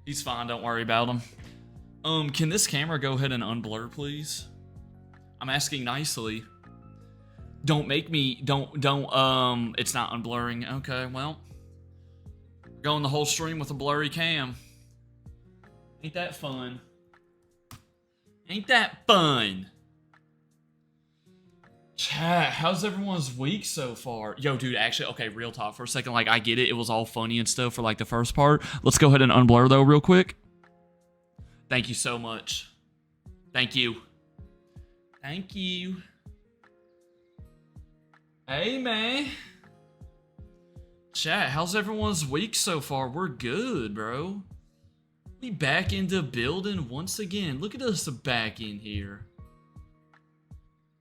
He's fine, don't worry about him. Can this camera go ahead and unblur, please? I'm asking nicely. Don't make me, it's not unblurring. Okay, well. Going the whole stream with a blurry cam. Ain't that fun? Ain't that fun? Chat, how's everyone's week so far? Yo, dude, actually, okay, real talk for a second. Like, I get it. It was all funny and stuff for, like, the first part. Let's go ahead and unblur, though, real quick. Thank you so much. Thank you. Thank you. Hey, man. Chat, how's everyone's week so far? We're good, bro. We back into building once again. Look at us back in here.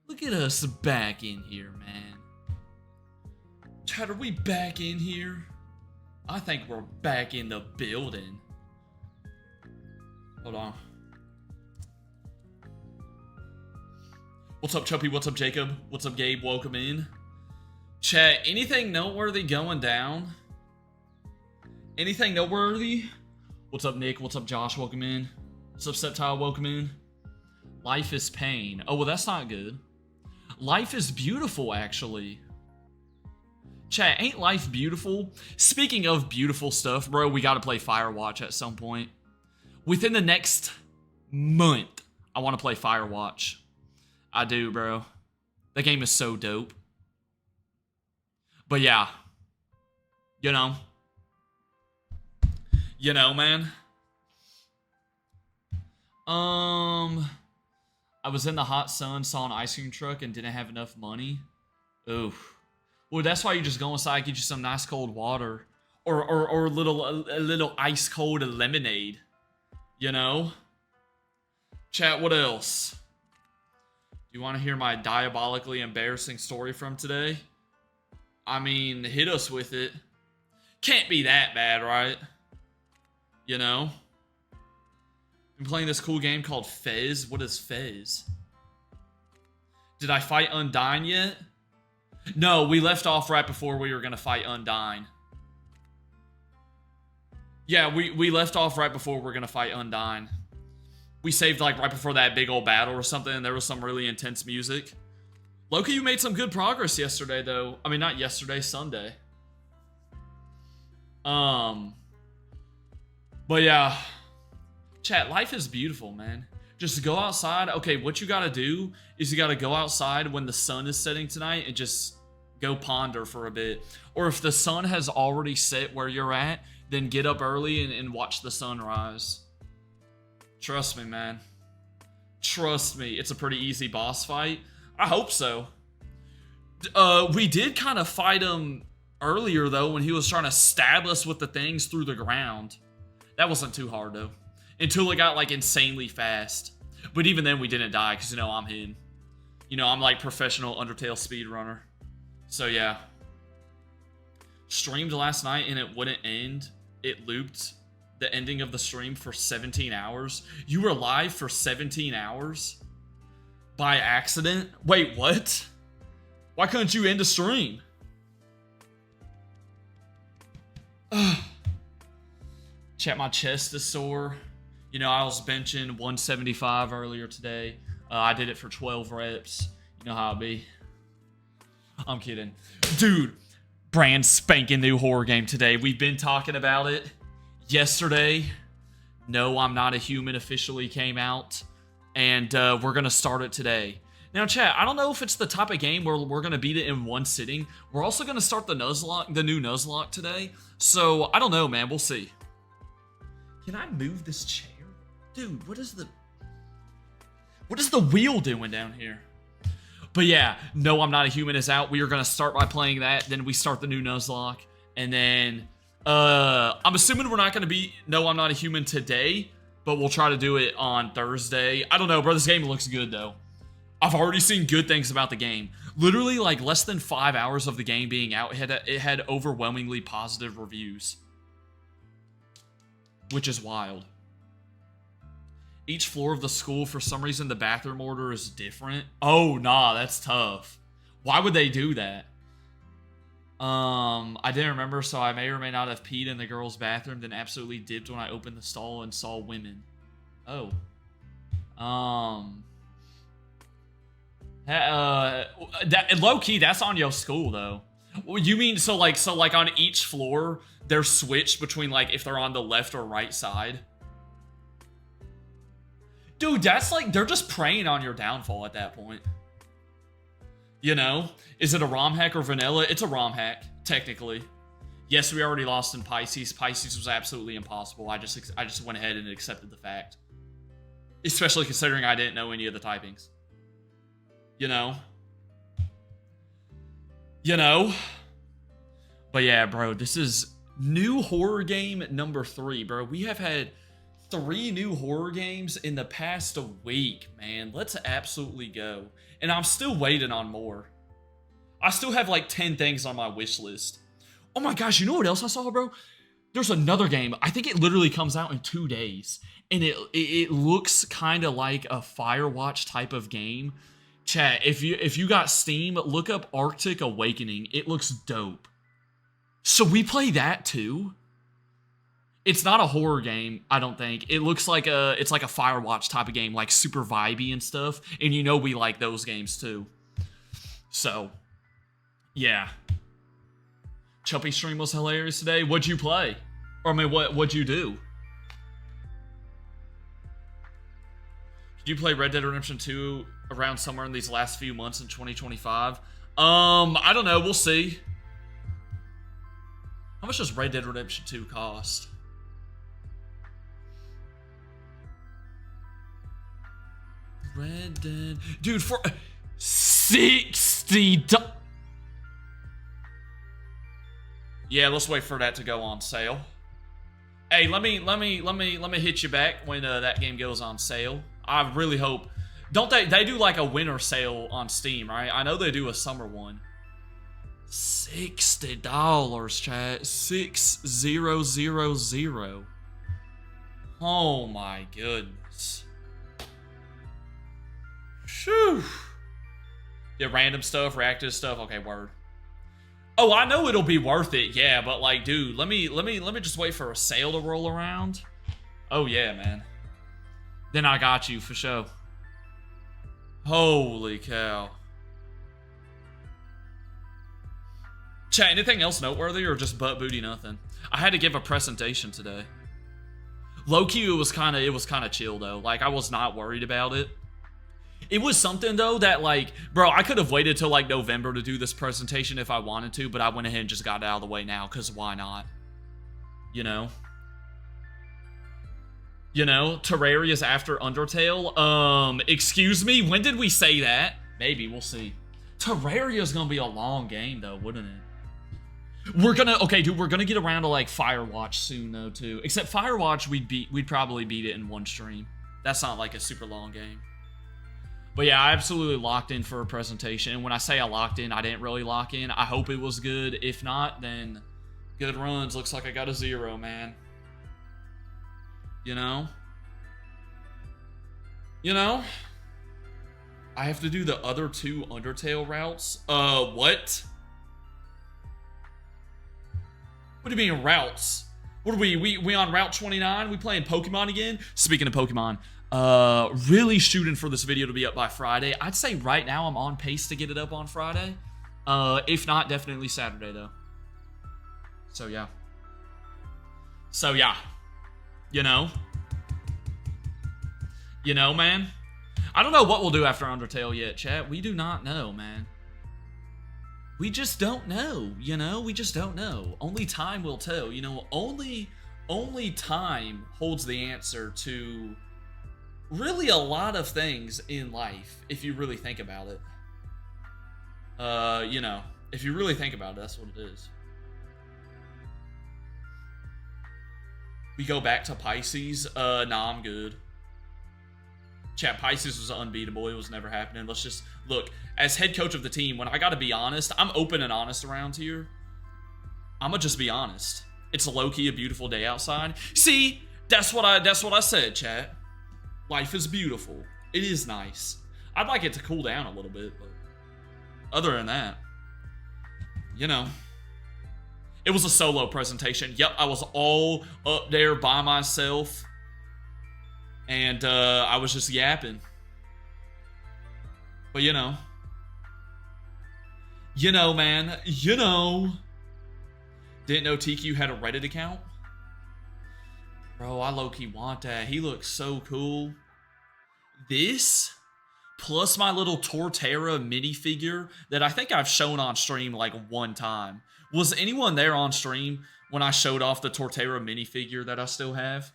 Look at us back in here, man. Chat, are we back in here? I think we're back in the building. Hold on. What's up, Chuppy? What's up, Jacob? What's up, Gabe? Welcome in. Chat, anything noteworthy going down? Anything noteworthy? What's up, Nick? What's up, Josh? Welcome in. What's up, Septile? Welcome in. Life is pain. Oh, well, that's not good. Life is beautiful, actually. Chat, ain't life beautiful? Speaking of beautiful stuff, bro, we gotta play Firewatch at some point. Within the next month, I want to play Firewatch. I do, bro. That game is so dope. But yeah. You know. You know, man. I was in the hot sun, saw an ice cream truck, and didn't have enough money. Oof. Well, that's why you just go inside, get you some nice cold water. Or a little ice cold lemonade. You know? Chat, what else? Do you want to hear my diabolically embarrassing story from today? I mean, hit us with it. Can't be that bad, right? You know? I'm playing this cool game called Fez. What is Fez? Did I fight Undyne yet? No, we left off right before we were going to fight Undyne. Yeah, we left off right before we were going to fight Undyne. We saved like right before that big old battle or something, and there was some really intense music. Loki, you made some good progress yesterday, though. I mean, not yesterday, Sunday. But yeah. Chat, life is beautiful, man. Just go outside. Okay, what you gotta do is you gotta go outside when the sun is setting tonight and just go ponder for a bit. Or if the sun has already set where you're at, then get up early and watch the sunrise. Trust me, man. Trust me, it's a pretty easy boss fight. I hope so. We did kind of fight him earlier, though, when he was trying to stab us with the things through the ground. That wasn't too hard, though. Until it got, like, insanely fast. But even then, we didn't die, because, you know, I'm him. You know, I'm, like, professional Undertale speedrunner. So, yeah. Streamed last night, and it wouldn't end. It looped the ending of the stream for 17 hours. You were live for 17 hours? By accident? Wait, what? Why couldn't you end the stream? Chat, my chest is sore. You know, I was benching 175 earlier today. I did it for 12 reps. You know how it be. I'm kidding. Dude, brand spanking new horror game today. We've been talking about it. Yesterday, No, I'm Not a Human officially came out. And we're going to start it today. Now, chat, I don't know if it's the type of game where we're going to beat it in one sitting. We're also going to start the Nuzlocke, the new Nuzlocke today. So, I don't know, man. We'll see. Can I move this chair? Dude, what is the wheel doing down here? But yeah, No, I'm Not a Human is out. We are going to start by playing that. Then we start the new Nuzlocke. And then, I'm assuming we're not going to be No, I'm Not a Human today. But we'll try to do it on Thursday. I don't know, bro. This game looks good, though. I've already seen good things about the game. Literally, like, less than 5 hours of the game being out, it had overwhelmingly positive reviews. Which is wild. Each floor of the school, for some reason, the bathroom order is different. Oh, nah, that's tough. Why would they do that? I didn't remember, so I may or may not have peed in the girls' bathroom, then absolutely dipped when I opened the stall and saw women. Oh. That low key, that's on your school though. You mean so like on each floor they're switched between like if they're on the left or right side? Dude, that's like they're just preying on your downfall at that point. You know? Is it a ROM hack or vanilla? It's a ROM hack, technically. Yes, we already lost in Pisces. Pisces was absolutely impossible. I just went ahead and accepted the fact. Especially considering I didn't know any of the typings. You know? You know? But yeah, bro, this is new horror game number 3, bro. We have had 3 new horror games in the past week, man. Let's absolutely go. And I'm still waiting on more. I still have like 10 things on my wish list. Oh my gosh, you know what else I saw, bro? There's another game. I think it literally comes out in 2 days. And it looks kind of like a Firewatch type of game. Chat, if you got Steam, look up Arctic Awakening. It looks dope. So we play that too? It's not a horror game, I don't think. It looks like it's like a Firewatch type of game, like super vibey and stuff. And you know we like those games too. So, yeah. Chuppy stream was hilarious today. What'd you play? Or I mean, what'd you do? Did you play Red Dead Redemption 2 around somewhere in these last few months in 2025? I don't know. We'll see. How much does Red Dead Redemption 2 cost? Red Dead... Dude, for... $60... Yeah, let's wait for that to go on sale. Hey, let me hit you back when that game goes on sale. I really hope. Don't they do like a winter sale on Steam, right? I know they do a summer one. $60, chat. 6000. Oh my goodness. Phew. Yeah, random stuff, reactive stuff. Okay, word. Oh, I know it'll be worth it, yeah, but like, dude, let me just wait for a sale to roll around. Oh yeah, man. Then I got you for sure. Holy cow. Chat, anything else noteworthy or just butt booty nothing? I had to give a presentation today. Low-key, it was kind of chill though. Like, I was not worried about it. It was something though that like, bro, I could have waited till like November to do this presentation if I wanted to, but I went ahead and just got it out of the way now, because why not? You know? You know, Terraria's after Undertale. Excuse me, when did we say that? Maybe, we'll see. Terraria's gonna be a long game though, wouldn't it? Okay, dude, we're gonna get around to like Firewatch soon though too. Except Firewatch, we'd probably beat it in one stream. That's not like a super long game. But yeah, I absolutely locked in for a presentation. And when I say I locked in, I didn't really lock in. I hope it was good. If not, then good runs. Looks like I got a 0, man. You know? You know? I have to do the other 2 Undertale routes. What? What do you mean routes? What are we on Route 29? We playing Pokemon again? Speaking of Pokemon, really shooting for this video to be up by Friday. I'd say right now I'm on pace to get it up on Friday. If not, definitely Saturday though. So yeah. You know? You know, man? I don't know what we'll do after Undertale yet, chat. We do not know, man. We just don't know, you know? We just don't know. Only time will tell, you know? Only time holds the answer to really a lot of things in life, if you really think about it. You know, if you really think about it, that's what it is. We go back to Pisces. Nah, I'm good. Chat, Pisces was unbeatable. It was never happening. Let's just look, as head coach of the team, when I gotta be honest, I'm open and honest around here. I'ma just be honest. It's low-key a beautiful day outside. See, that's what I said, chat. Life is beautiful. It is nice. I'd like it to cool down a little bit, but other than that, you know, It was a solo presentation. Yep, I was all up there by myself. And I was just yapping. But you know. You know, man. You know. Didn't know TQ had a Reddit account? Bro, I low-key want that. He looks so cool. This, plus my little Torterra minifigure that I think I've shown on stream like one time. Was anyone there on stream when I showed off the Torterra minifigure that I still have?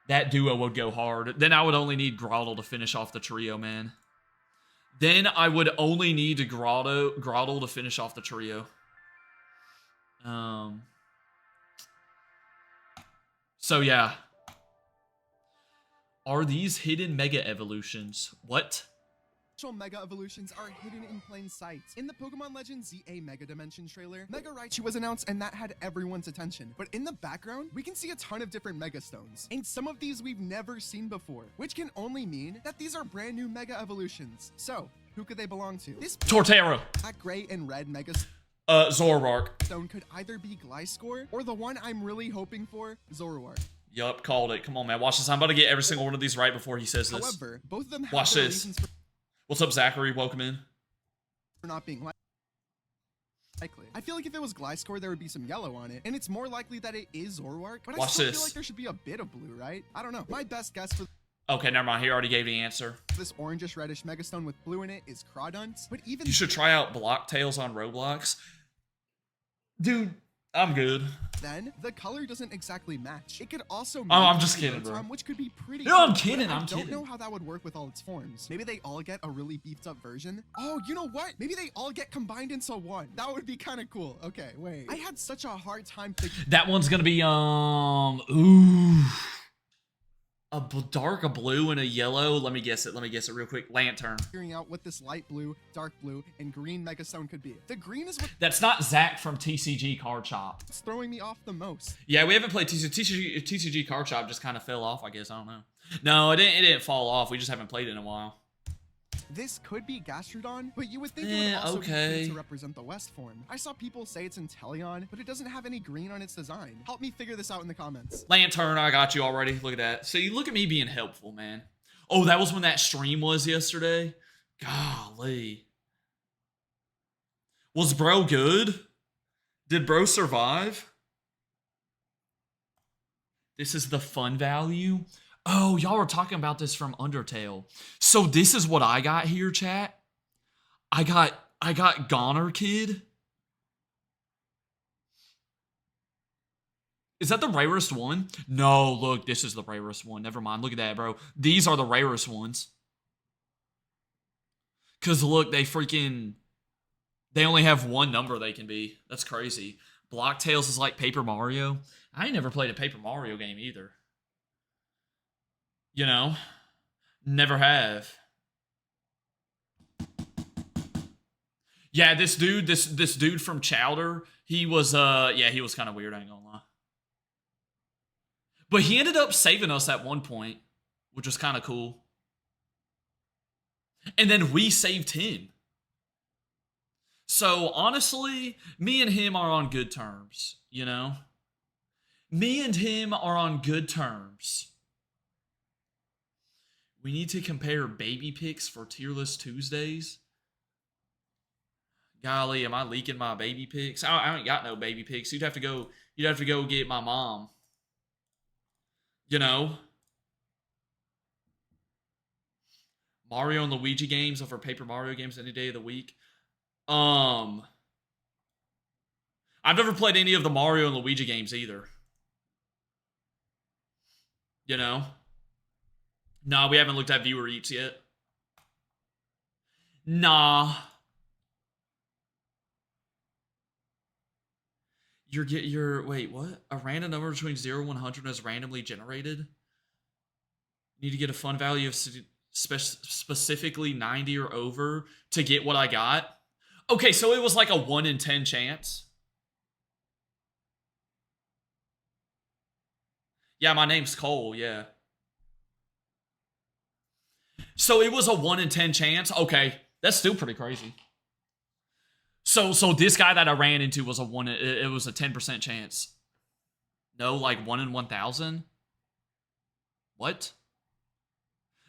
That duo would go hard. Then I would only need Groddle to finish off the trio, man. Then I would only need Groddle to finish off the trio. So yeah. Are these hidden Mega Evolutions? What? Mega Evolutions are hidden in plain sight. In the Pokemon Legends ZA Mega Dimension trailer, Mega Raichu was announced and that had everyone's attention. But in the background, we can see a ton of different Mega Stones. And some of these we've never seen before, which can only mean that these are brand new Mega Evolutions. So, who could they belong to? This Torterra. Black, Gray, and Red Mega Zoroark. Stone could either be Gliscor or the one I'm really hoping for, Zoroark. Yup, called it. Come on, man. Watch this. I'm about to get every single one of these right before he says this. However, both of them have Watch their this. reasons What's up, Zachary? Welcome in. for not being likely. I feel like if it was Gliscor, there would be some yellow on it, and it's more likely that it is Zoroark, but I Watch still this. feel like there should be a bit of blue, right? I don't know. My best guess for Okay, never mind. He already gave the answer. this orangish reddish Megastone with blue in it is Crawdunt, but even You should try out Blocktails on Roblox. Dude, I'm good. then, the color doesn't exactly match. It could also I'm just kidding, bro. which could be pretty No, I'm cool, kidding, but I'm I don't kidding. know how that would work with all its forms. Maybe they all get a really beefed up version. Oh, you know what? Maybe they all get combined into one. That would be kind of cool. Okay, wait. I had such a hard time That one's gonna be, ooh. A dark blue and a yellow. Let me guess it real quick. Lantern. figuring out what this light blue, dark blue, and green Megastone could be. The green is That's not Zach from TCG Card Shop. what's throwing me off the most. Yeah, we haven't played TCG Card Shop. Just kind of fell off, I guess. I don't know. No, it didn't fall off. We just haven't played it in a while. This could be Gastrodon, but you would think it would also be okay. green to represent the West form. I saw people say it's Inteleon, but it doesn't have any green on its design. Help me figure this out in the comments. Lantern, I got you already. Look at that. See, look at me being helpful, man. Oh, that was when that stream was yesterday? Golly. Was bro good? Did bro survive? This is the fun value. Oh, y'all were talking about this from Undertale. So this is what I got here, chat. I got Goner Kid. Is that the rarest one? No, look, this is the rarest one. Never mind. Look at that, bro. These are the rarest ones. Because look, they only have one number they can be. That's crazy. Blocktails is like Paper Mario. I ain't never played a Paper Mario game either. You know? Never have. Yeah, this dude from Chowder, he was he was kind of weird, I ain't gonna lie. But he ended up saving us at one point, which was kind of cool. And then we saved him. So honestly, me and him are on good terms, you know? Me and him are on good terms. We need to compare baby pics for Tier List Tuesdays. Golly, am I leaking my baby pics? I ain't got no baby pics. You'd have to go get my mom. You know? Mario and Luigi games over Paper Mario games any day of the week. I've never played any of the Mario and Luigi games either. You know? Nah, we haven't looked at Viewer Eats yet. Nah. Wait, what? A random number between 0 and 100 is randomly generated? You need to get a fun value of specifically 90 or over to get what I got? Okay, so it was like a 1 in 10 chance. Yeah, my name's Cole, yeah. So it was a 1 in 10 chance? Okay, that's still pretty crazy. So this guy that I ran into was it was a 10% chance. No, like 1 in 1,000? What?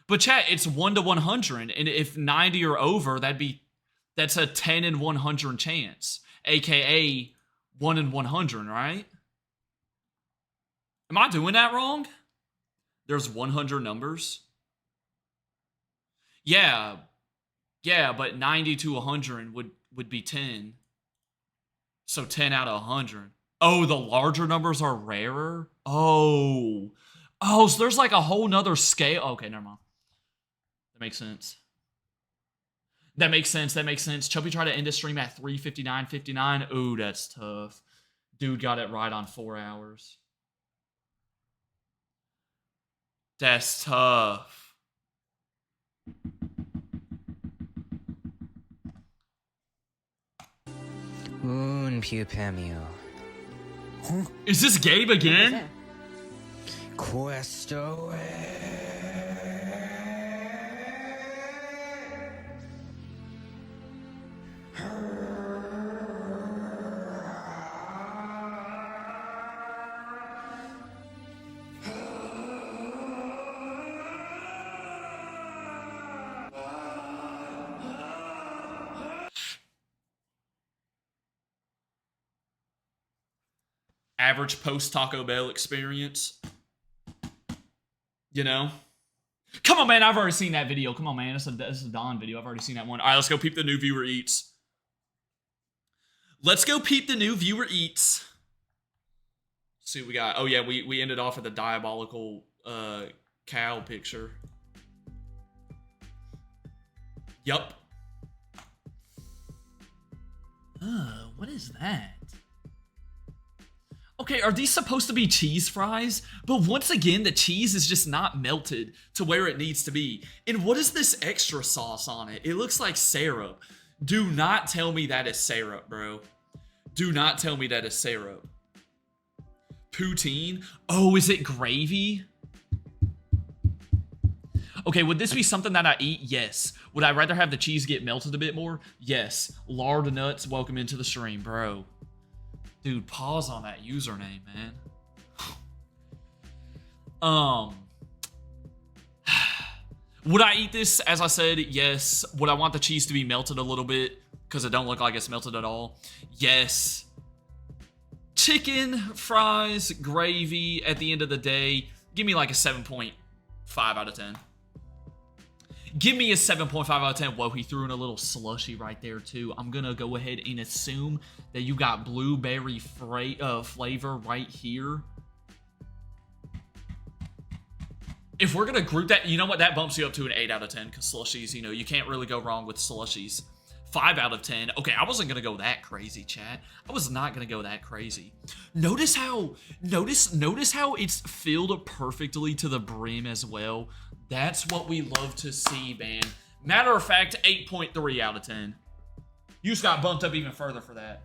But chat, it's 1 to 100, and if 90 or over, that's a 10 in 100 chance, aka 1 in 100, right? Am I doing that wrong? There's 100 numbers. Yeah, but 90 to 100 would be 10. So 10 out of 100. Oh, the larger numbers are rarer? Oh, so there's like a whole nother scale. Okay, never mind. That makes sense. That makes sense. Chubby tried to end the stream at 3:59:59. Ooh, that's tough. Dude got it right on 4 hours. That's tough. Un più premio. Is this Gabe again? Questo Average post Taco Bell experience. You know? Come on, man. I've already seen that video. Come on, man. This is a Don video. I've already seen that one. All right, let's go peep the new viewer eats. Let's go peep the new viewer eats. Let's see what we got. Oh, yeah. We ended off with a diabolical cow picture. Yup. What is that? Okay, are these supposed to be cheese fries? But once again, the cheese is just not melted to where it needs to be. And what is this extra sauce on it? It looks like syrup. Do not tell me that is syrup, bro. Do not tell me that is syrup. Poutine? Oh, is it gravy? Okay, would this be something that I eat? Yes. Would I rather have the cheese get melted a bit more? Yes. Lard nuts, welcome into the stream, bro. Dude, pause on that username, man. Would I eat this? As I said, yes. Would I want the cheese to be melted a little bit? Because it don't look like it's melted at all. Yes. Chicken, fries, gravy, at the end of the day, give me like a 7.5 out of 10. Give me a 7.5 out of 10. Whoa, he threw in a little slushy right there, too. I'm going to go ahead and assume that you got blueberry flavor right here. If we're going to group that, you know what? That bumps you up to an 8 out of 10 because slushies, you know, you can't really go wrong with slushies. 5 out of 10. Okay, I wasn't going to go that crazy, chat. I was not going to go that crazy. Notice how it's filled perfectly to the brim as well. That's what we love to see, man. Matter of fact, 8.3 out of 10. You just got bumped up even further for that.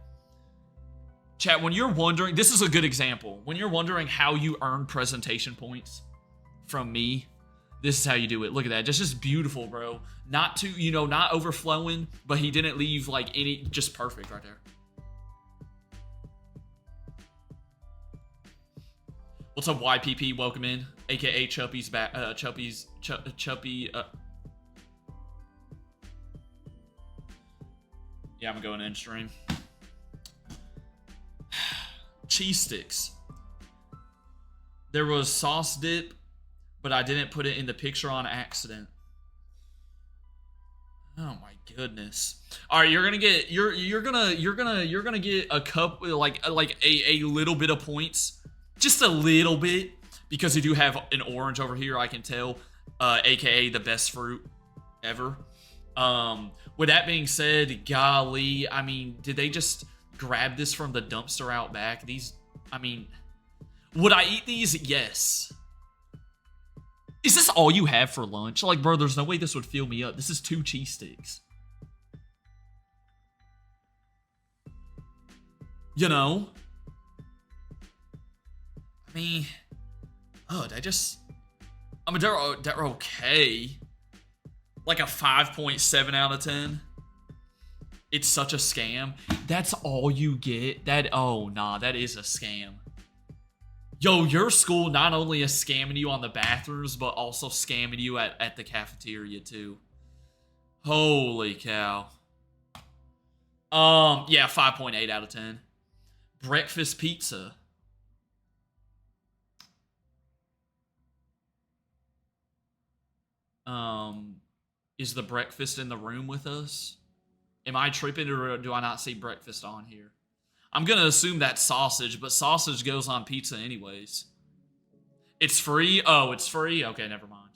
Chat, when you're wondering, this is a good example. When you're wondering how you earn presentation points from me, this is how you do it. Look at that. Just beautiful, bro. Not too, you know, not overflowing, but he didn't leave like any, just perfect right there. What's up, YPP? Welcome in. AKA Chuppy's back. Chuppy. Yeah, I'm going in stream. Cheese sticks. There was sauce dip, but I didn't put it in the picture on accident. Oh my goodness. All right, you're gonna get you're gonna get a cup like a little bit of points, just a little bit, because you do have an orange over here. I can tell, aka the best fruit ever. With that being said, golly, I mean, did they just grab this from the dumpster out back? These, I mean, would I eat these? Yes. Is this all you have for lunch? Like, bro, there's no way this would fill me up. This is 2 cheese sticks. You know? I mean, oh, they just, I mean, they're okay. Like a 5.7 out of 10. It's such a scam. That's all you get? Oh, nah, that is a scam. Yo, your school not only is scamming you on the bathrooms, but also scamming you at the cafeteria, too. Holy cow. Yeah, 5.8 out of 10. Breakfast pizza. Is the breakfast in the room with us? Am I tripping, or do I not see breakfast on here? I'm gonna assume that's sausage, but sausage goes on pizza anyways. It's free? Oh, it's free? Okay, never mind.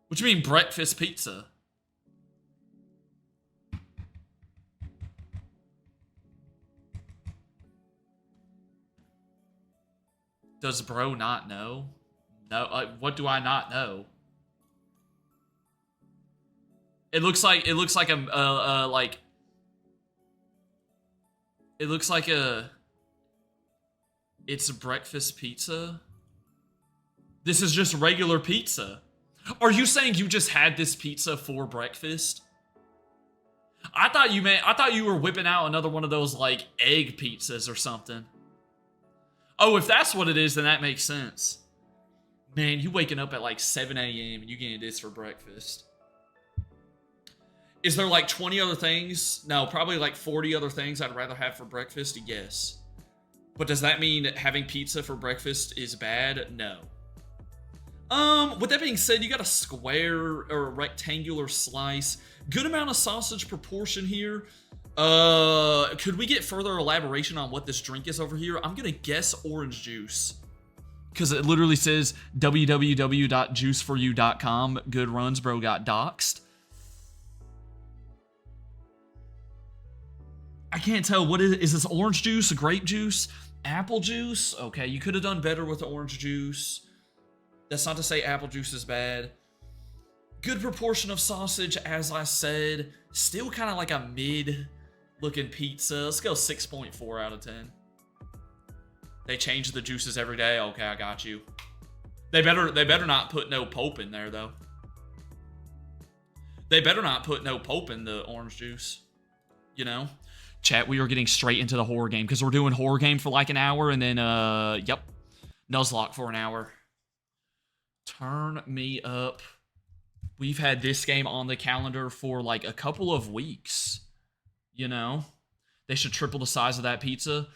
What you mean breakfast pizza? Does bro not know? No, what do I not know? It looks like a it's a breakfast pizza. This is just regular pizza. Are you saying you just had this pizza for breakfast? I thought you were whipping out another one of those like egg pizzas or something. Oh, if that's what it is, then that makes sense. Man, you waking up at like 7 a.m. and you getting this for breakfast. Is there like 20 other things? No, probably like 40 other things I'd rather have for breakfast, yes. But does that mean having pizza for breakfast is bad? No. With that being said, you got a square or a rectangular slice. Good amount of sausage proportion here. Could we get further elaboration on what this drink is over here? I'm gonna guess orange juice. Because it literally says www.juiceforyou.com. Good runs, bro got doxed. I can't tell. What is this? Orange juice, grape juice, apple juice? Okay, you could have done better with the orange juice. That's not to say apple juice is bad. Good proportion of sausage, as I said. Still kind of like a mid-looking pizza. Let's go 6.4 out of 10. They change the juices every day. Okay, I got you. They better not put no pulp in there, though. They better not put no pulp in the orange juice. You know? Chat, we are getting straight into the horror game because we're doing horror game for like an hour and then, yep, Nuzlocke for an hour. Turn me up. We've had this game on the calendar for like a couple of weeks. You know? They should triple the size of that pizza.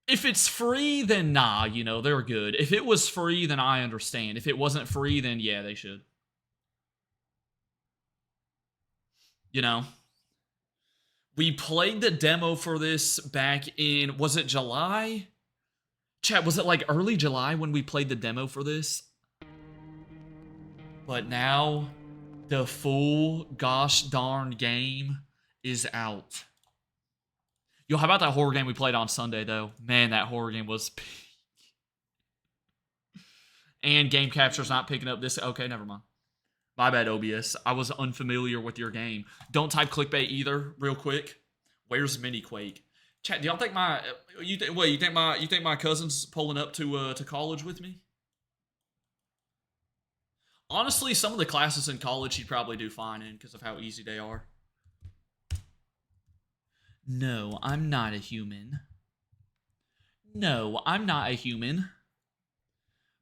If it's free, then nah, you know, they're good. If it was free, then I understand. If it wasn't free, then yeah, they should. You know? We played the demo for this back in, was it July? Chat, was it like early July when we played the demo for this? But now, the full gosh darn game is out. Yo, how about that horror game we played on Sunday, though? Man, that horror game was peak. And game capture's not picking up this. Okay, never mind. My bad, OBS. I was unfamiliar with your game. Don't type clickbait either, real quick. Where's Mini Quake? Chat, do y'all think you think my cousin's pulling up to college with me? Honestly, some of the classes in college he'd probably do fine in because of how easy they are. No, I'm not a human. No, I'm not a human.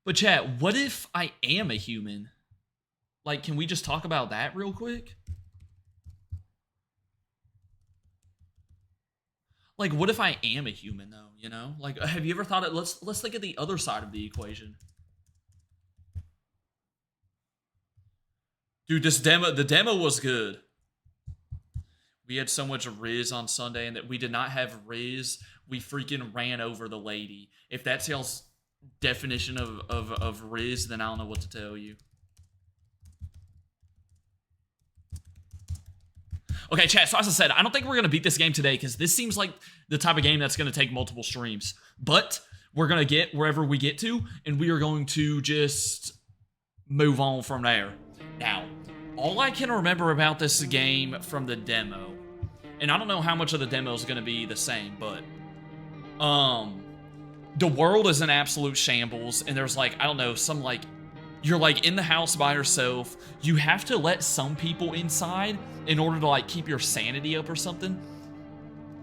But chat, what if I am a human? Like, can we just talk about that real quick? Like, what if I am a human, though, you know? Like, have you ever thought it? Let's think of the other side of the equation. Dude, the demo was good. We had so much Riz on Sunday, and that we did not have Riz. We freaking ran over the lady. If that's y'all's definition of Riz, then I don't know what to tell you. Okay, chat, so as I said, I don't think we're going to beat this game today because this seems like the type of game that's going to take multiple streams. But we're going to get wherever we get to, and we are going to just move on from there. Now, all I can remember about this game from the demo, and I don't know how much of the demo is going to be the same, but the world is an absolute shambles, and there's like, I don't know, some like You're like in the house by yourself. You have to let some people inside in order to like keep your sanity up or something.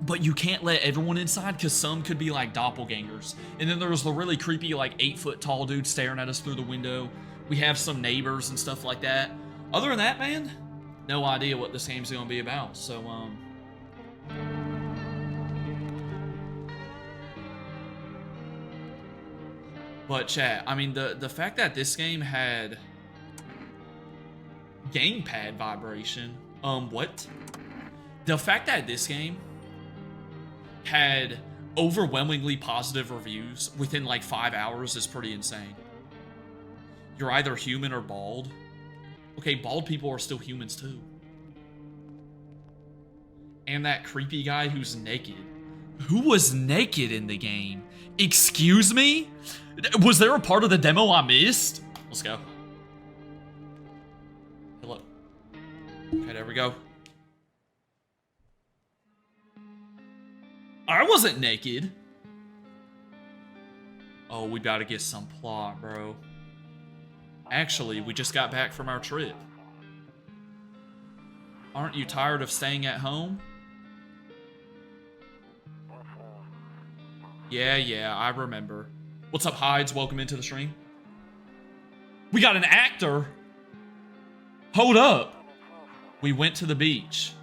But you can't let everyone inside because some could be like doppelgangers. And then there's the really creepy like 8-foot tall dude staring at us through the window. We have some neighbors and stuff like that. Other than that, man, no idea what this game's gonna be about. So, but chat, I mean, the fact that this game had gamepad vibration, what? The fact that this game had overwhelmingly positive reviews within like 5 hours is pretty insane. You're either human or bald. Okay, bald people are still humans too. And that creepy guy who's naked. Who was naked in the game? Excuse me? Was there a part of the demo I missed? Let's go. Hello. Okay, there we go. I wasn't naked. Oh, we gotta get some plot, bro. Actually, we just got back from our trip. Aren't you tired of staying at home? Yeah, I remember. What's up, Hides? Welcome into the stream. We got an actor. Hold up. We went to the beach.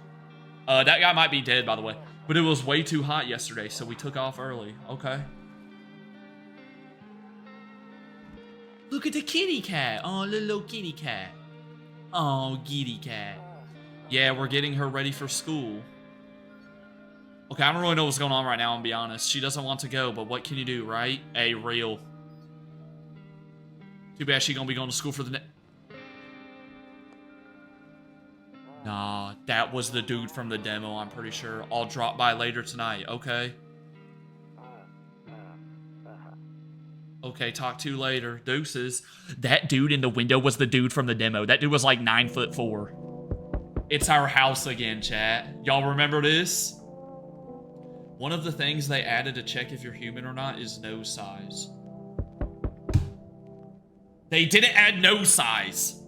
That guy might be dead, by the way. But it was way too hot yesterday, so we took off early. Okay. Look at the kitty cat. Oh, little kitty cat. Oh, kitty cat. Yeah, we're getting her ready for school. Okay, I don't really know what's going on right now, I'm gonna be honest. She doesn't want to go, but what can you do, right? Hey, real. Too bad she gonna be going to school for the Nah, that was the dude from the demo, I'm pretty sure. I'll drop by later tonight, okay? Okay, talk to you later. Deuces. That dude in the window was the dude from the demo. That dude was like 9'4". It's our house again, chat. Y'all remember this? One of the things they added to check if you're human or not is nose size. They didn't add nose size.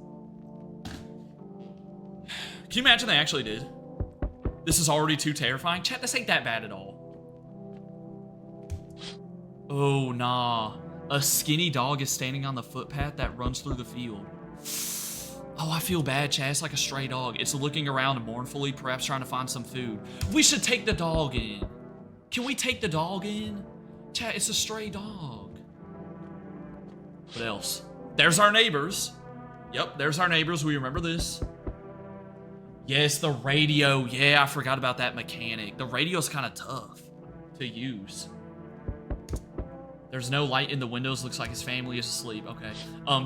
Can you imagine they actually did? This is already too terrifying. Chat, this ain't that bad at all. Oh, nah. A skinny dog is standing on the footpath that runs through the field. Oh, I feel bad, chat. It's like a stray dog. It's looking around mournfully, perhaps trying to find some food. We should take the dog in. Can we take the dog in? Chat, it's a stray dog. What else? There's our neighbors. Yep, there's our neighbors. We remember this. Yes, the radio. Yeah, I forgot about that mechanic. The radio's kind of tough to use. There's no light in the windows. Looks like his family is asleep. Okay.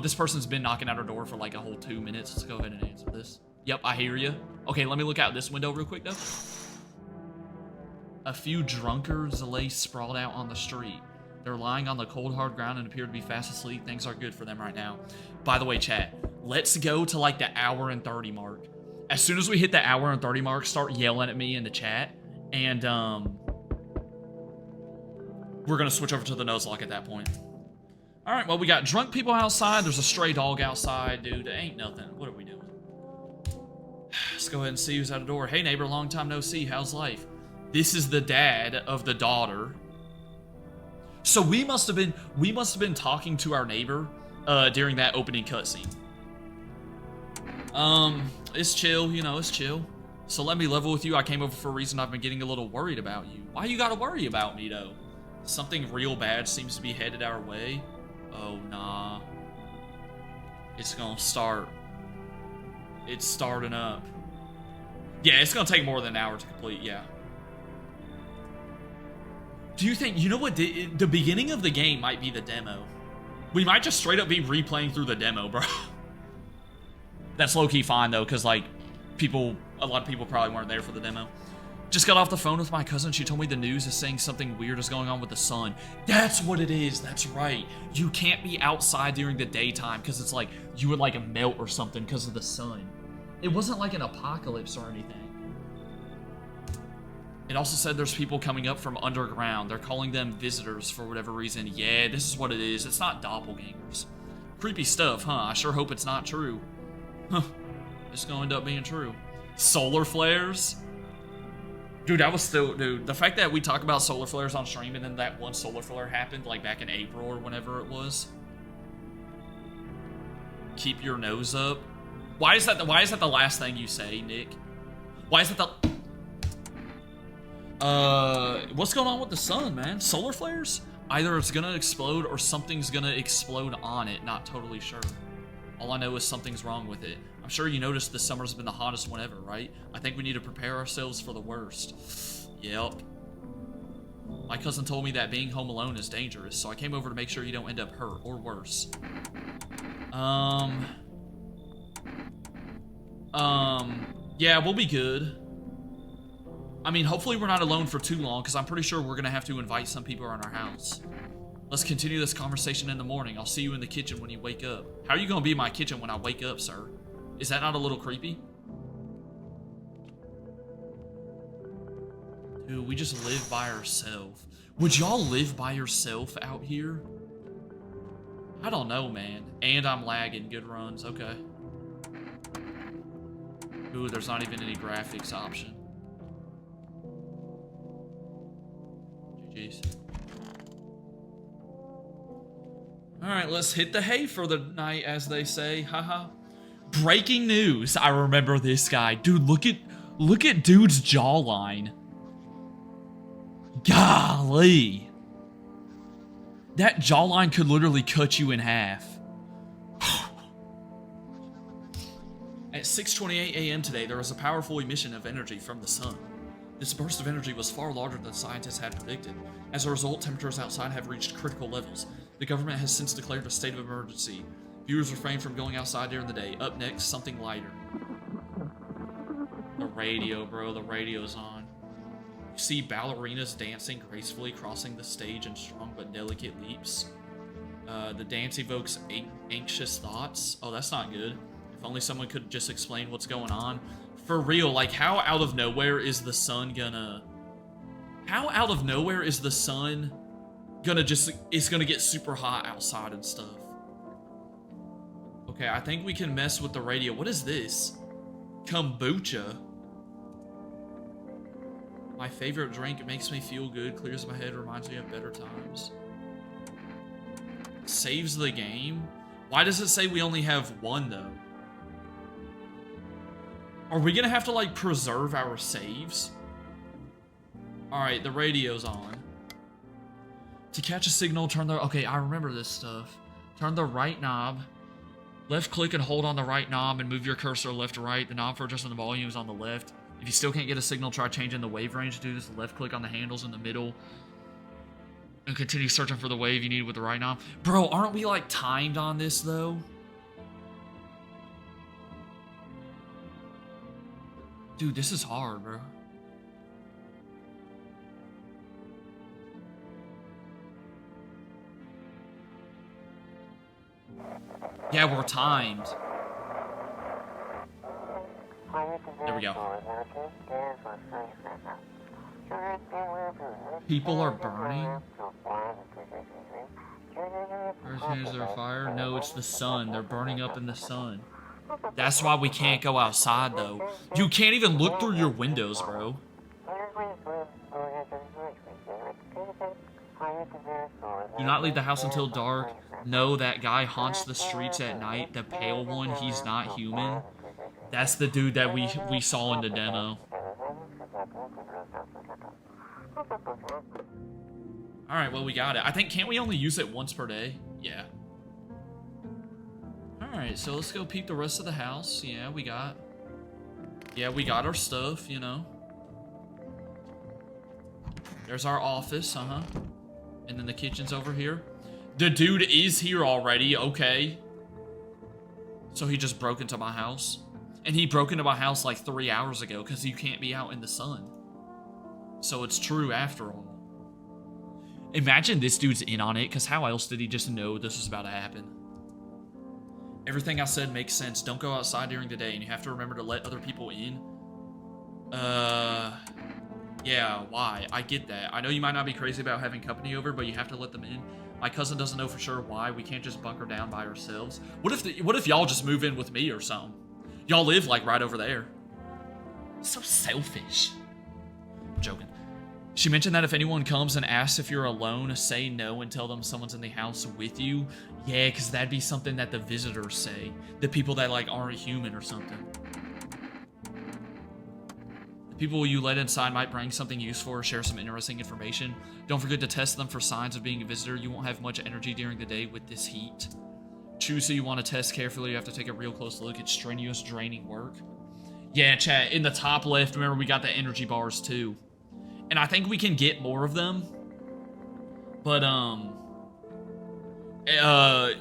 This person's been knocking at our door for like a whole 2 minutes. Let's go ahead and answer this. Yep, I hear you. Okay, let me look out this window real quick, though. A few drunkards lay sprawled out on the street. They're lying on the cold, hard ground and appear to be fast asleep. Things are good for them right now. By the way, chat, let's go to like the hour and 30 mark. As soon as we hit the hour and 30 mark, start yelling at me in the chat. And, we're going to switch over to the Nuzlocke at that point. All right, well, we got drunk people outside. There's a stray dog outside, dude. It ain't nothing. What are we doing? Let's go ahead and see who's at the door. Hey, neighbor, long time no see. How's life? This is the dad of the daughter. So we must have been talking to our neighbor during that opening cutscene. It's chill, you know, it's chill. So let me level with you. I came over for a reason. I've been getting a little worried about you. Why you gotta worry about me, though? Something real bad seems to be headed our way. Oh, nah. It's gonna start. It's starting up. Yeah, it's gonna take more than an hour to complete, yeah. Do you think, you know what, the beginning of the game might be the demo. We might just straight up be replaying through the demo, bro. That's low-key fine, though, because, like, a lot of people probably weren't there for the demo. Just got off the phone with my cousin. She told me the news is saying something weird is going on with the sun. That's what it is. That's right. You can't be outside during the daytime because it's like you would like melt or something because of the sun. It wasn't like an apocalypse or anything. It also said there's people coming up from underground. They're calling them visitors for whatever reason. Yeah, this is what it is. It's not doppelgangers. Creepy stuff, huh? I sure hope it's not true. Huh. It's gonna end up being true. Solar flares? Dude, that was still... Dude, the fact that we talk about solar flares on stream and then that one solar flare happened, like, back in April or whenever it was. Keep your nose up. Why is that the last thing you say, Nick? Why is that the... What's going on with the sun, man? Solar flares? Either it's gonna explode or something's gonna explode on it. Not totally sure. All I know is something's wrong with it. I'm sure you noticed this summer's been the hottest one ever, right? I think we need to prepare ourselves for the worst. Yep. My cousin told me that being home alone is dangerous, so I came over to make sure you don't end up hurt or worse. Yeah, we'll be good. I mean, hopefully we're not alone for too long, because I'm pretty sure we're gonna have to invite some people around our house. Let's continue this conversation in the morning. I'll see you in the kitchen when you wake up. How are you gonna be in my kitchen when I wake up, sir? Is that not a little creepy? Dude, we just live by ourselves. Would y'all live by yourself out here? I don't know, man. And I'm lagging. Good runs. Okay. Ooh, there's not even any graphics option. GG's. Alright, let's hit the hay for the night, as they say. Haha. Breaking news. I remember this guy. Dude, look at dude's jawline. Golly. That jawline could literally cut you in half. At 6:28 a.m. today, there was a powerful emission of energy from the sun. This burst of energy was far larger than scientists had predicted. As a result, temperatures outside have reached critical levels. The government has since declared a state of emergency. Viewers refrain from going outside during the day. Up next, something lighter. The radio, bro. The radio's on. You see ballerinas dancing gracefully, crossing the stage in strong but delicate leaps. The dance evokes anxious thoughts. Oh, that's not good. If only someone could just explain what's going on. For real, like, how out of nowhere is the sun gonna... How out of nowhere is the sun gonna just... It's gonna get super hot outside and stuff. Okay, I think we can mess with the radio. What is this? Kombucha. My favorite drink. It makes me feel good, clears my head, reminds me of better times. Saves the game? Why does it say we only have one, though? Are we gonna have to, like, preserve our saves? Alright, the radio's on. To catch a signal, turn the... Okay, I remember this stuff. Turn the right knob. Left click and hold on the right knob and move your cursor left to right. The knob for adjusting the volume is on the left. If you still can't get a signal, try changing the wave range. To do this, left click on the handles in the middle. And continue searching for the wave you need with the right knob. Bro, aren't we, like, timed on this, though? Dude, this is hard, bro. Yeah, we're timed. There we go. People are burning? Is there fire? No, it's the sun. They're burning up in the sun. That's why we can't go outside, though. You can't even look through your windows, bro. Do not leave the house until dark. No, that guy haunts the streets at night. The pale one, he's not human. That's the dude that we saw in the demo. Alright, well, we got it. I think, can't we only use it once per day? Yeah. Alright, so let's go peep the rest of the house. Yeah, we got our stuff, you know. There's our office, and then the kitchen's over here. The dude is here already, okay. So he just broke into my house. And he broke into my house like 3 hours ago because you can't be out in the sun. So it's true after all. Imagine this dude's in on it, because how else did he just know this was about to happen? Everything I said makes sense. Don't go outside during the day, and you have to remember to let other people in. Yeah, why? I get that. I know you might not be crazy about having company over, but you have to let them in. My cousin doesn't know for sure why. We can't just bunker down by ourselves. What if y'all just move in with me or something? Y'all live like right over there. So selfish. I'm joking. She mentioned that if anyone comes and asks if you're alone, say no and tell them someone's in the house with you. Yeah, because that'd be something that the visitors say. The people that like aren't human or something. The people you let inside might bring something useful or share some interesting information. Don't forget to test them for signs of being a visitor. You won't have much energy during the day with this heat. Choose who you want to test carefully. You have to take a real close look. It's strenuous, draining work. Yeah, chat, in the top left, remember we got the energy bars too. And I think we can get more of them. But,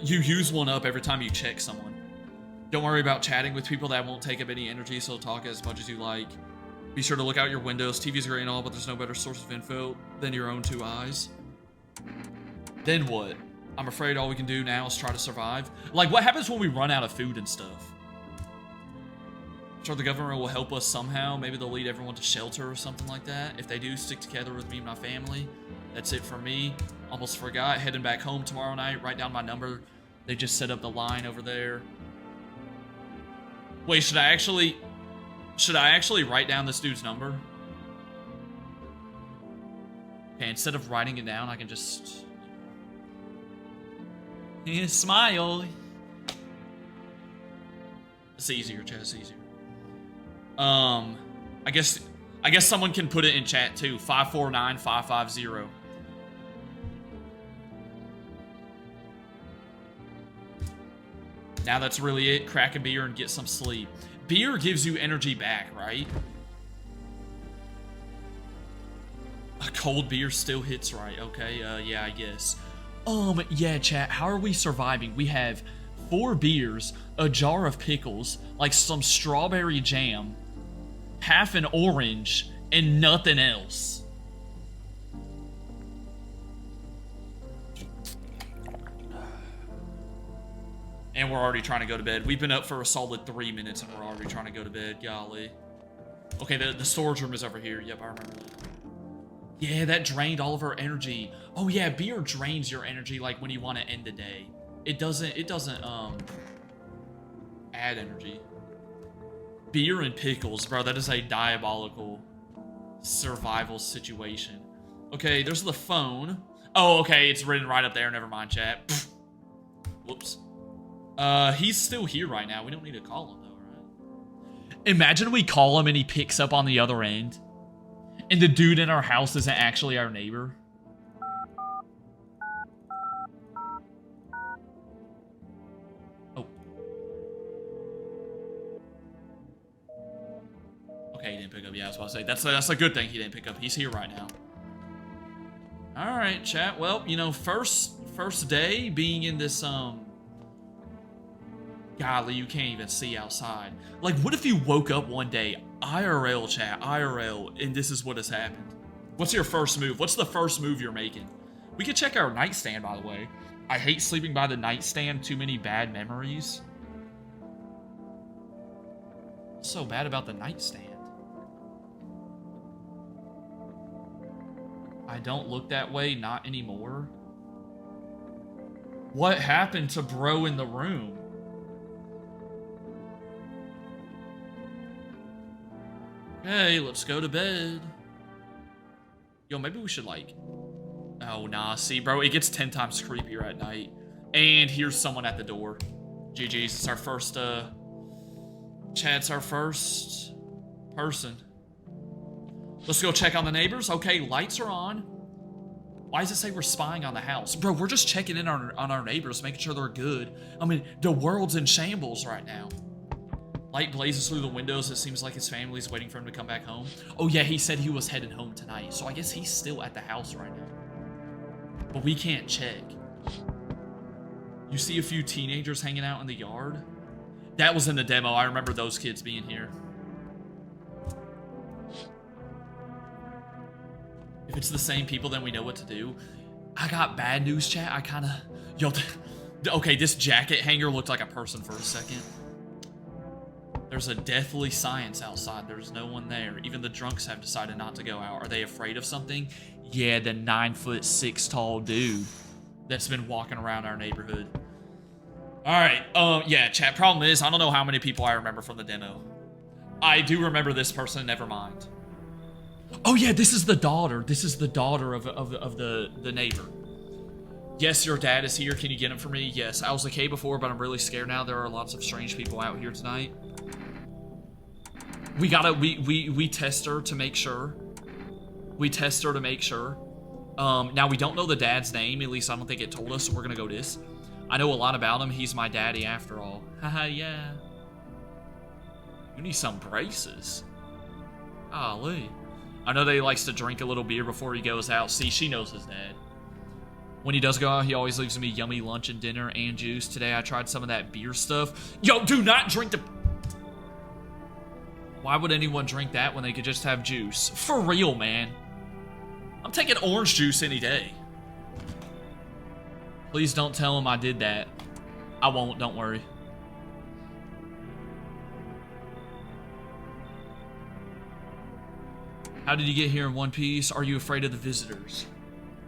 you use one up every time you check someone. Don't worry about chatting with people that won't take up any energy, so talk as much as you like. Be sure to look out your windows. TV's great and all, but there's no better source of info than your own two eyes. Then what? I'm afraid all we can do now is try to survive. Like, what happens when we run out of food and stuff? I'm sure the government will help us somehow. Maybe they'll lead everyone to shelter or something like that. If they do, stick together with me and my family. That's it for me. Almost forgot. Heading back home tomorrow night. Write down my number. They just set up the line over there. Wait, should I actually write down this dude's number? Okay, instead of writing it down, I can just... Yeah, smile. It's easier, chat. It's easier. I guess someone can put it in chat too. 549-550. Now that's really it. Crack a beer and get some sleep. Beer gives you energy back, right? A cold beer still hits right. Okay, yeah, I guess. Yeah, chat. How are we surviving? We have 4 beers, a jar of pickles, like some strawberry jam, half an orange, and nothing else. And we're already trying to go to bed. We've been up for a solid 3 minutes and we're already trying to go to bed. Golly. Okay, the storage room is over here. Yep, I remember that. Yeah, that drained all of our energy. Oh yeah, beer drains your energy like when you want to end the day. It doesn't add energy. Beer and pickles, bro, that is a diabolical survival situation. Okay, there's the phone. Oh, okay, it's written right up there. Never mind, chat. Pfft. Whoops. He's still here right now. We don't need to call him, though, right? Imagine we call him and he picks up on the other end. And the dude in our house isn't actually our neighbor. Oh. Okay, he didn't pick up. Yeah, I was about to say, that's a good thing he didn't pick up. He's here right now. Alright, chat. Well, you know, first day being in this, golly, you can't even see outside. Like, what if you woke up one day, IRL, chat, IRL, and this is what has happened? What's your first move? What's the first move you're making? We could check our nightstand, by the way. I hate sleeping by the nightstand. Too many bad memories. What's so bad about the nightstand? I don't look that way, not anymore. What happened to bro in the room? Hey, let's go to bed. Yo, maybe we should, like... Oh, nah. See, bro, it gets 10 times creepier at night. And here's someone at the door. GG's. It's our first, Chad's our first person. Let's go check on the neighbors. Okay, lights are on. Why does it say we're spying on the house? Bro, we're just checking in on our neighbors, making sure they're good. I mean, the world's in shambles right now. Light blazes through the windows. It seems like his family's waiting for him to come back home. Oh yeah, he said he was heading home tonight, so I guess he's still at the house right now. But we can't check. You see a few teenagers hanging out in the yard? That was in the demo. I remember those kids being here. If it's the same people, then we know what to do. I got bad news, chat. I kind of... Yo, okay, this jacket hanger looked like a person for a second. There's a deathly silence outside. There's no one there. Even the drunks have decided not to go out. Are they afraid of something? Yeah, the 9'6" tall dude that's been walking around our neighborhood. All right. Yeah, chat. Problem is, I don't know how many people I remember from the demo. I do remember this person. Never mind. Oh yeah, this is the daughter. This is the daughter of the neighbor. Yes, your dad is here. Can you get him for me? Yes. I was okay before, but I'm really scared now. There are lots of strange people out here tonight. We gotta we test her to make sure. We test her to make sure. Now we don't know the dad's name. At least I don't think it told us. So we're gonna go this. I know a lot about him. He's my daddy after all. Haha, yeah. You need some braces. Golly. I know that he likes to drink a little beer before he goes out. See, she knows his dad. When he does go out, he always leaves me yummy lunch and dinner and juice. Today I tried some of that beer stuff. Yo, do not drink the... Why would anyone drink that when they could just have juice? For real, man. I'm taking orange juice any day. Please don't tell him I did that. I won't, don't worry. How did you get here in one piece? Are you afraid of the visitors?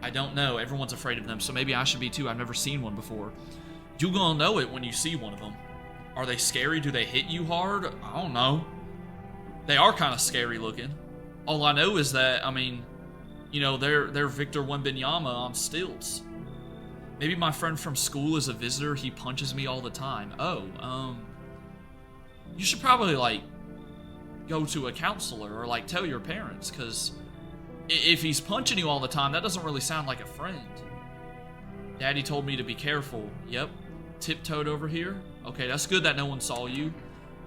I don't know. Everyone's afraid of them, so maybe I should be too. I've never seen one before. You're gonna know it when you see one of them. Are they scary? Do they hit you hard? I don't know. They are kind of scary looking. All I know is that, I mean, you know, they're Victor Wembanyama on stilts. Maybe my friend from school is a visitor. He punches me all the time. Oh, you should probably, like, go to a counselor or, like, tell your parents, because if he's punching you all the time, that doesn't really sound like a friend. Daddy told me to be careful. Yep. Tiptoed over here. Okay, that's good that no one saw you.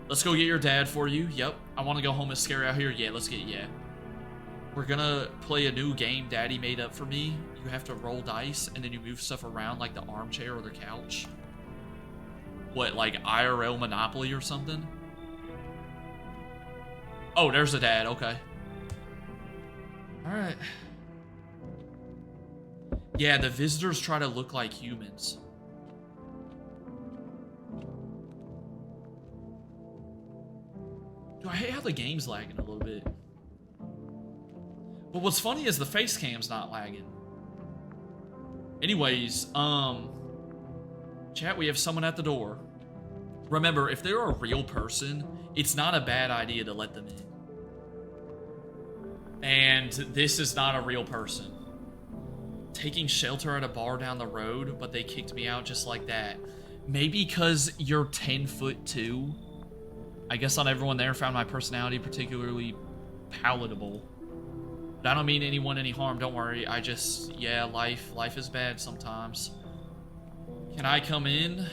Let's go get your dad for you. Yep. I want to go home. It's scary out here. Yeah, let's get, yeah. We're gonna play a new game Daddy made up for me. You have to roll dice, and then you move stuff around like the armchair or the couch. What, like IRL Monopoly or something? Oh, there's the dad. Okay. Alright. Yeah, the visitors try to look like humans. Dude, I hate how the game's lagging a little bit. But what's funny is the face cam's not lagging. Anyways, chat, we have someone at the door. Remember, if they're a real person, it's not a bad idea to let them in. And this is not a real person. Taking shelter at a bar down the road, but they kicked me out just like that. Maybe because you're 10'2". I guess not everyone there found my personality particularly palatable. But I don't mean anyone any harm, don't worry. I just, yeah, life is bad sometimes. Can I come in?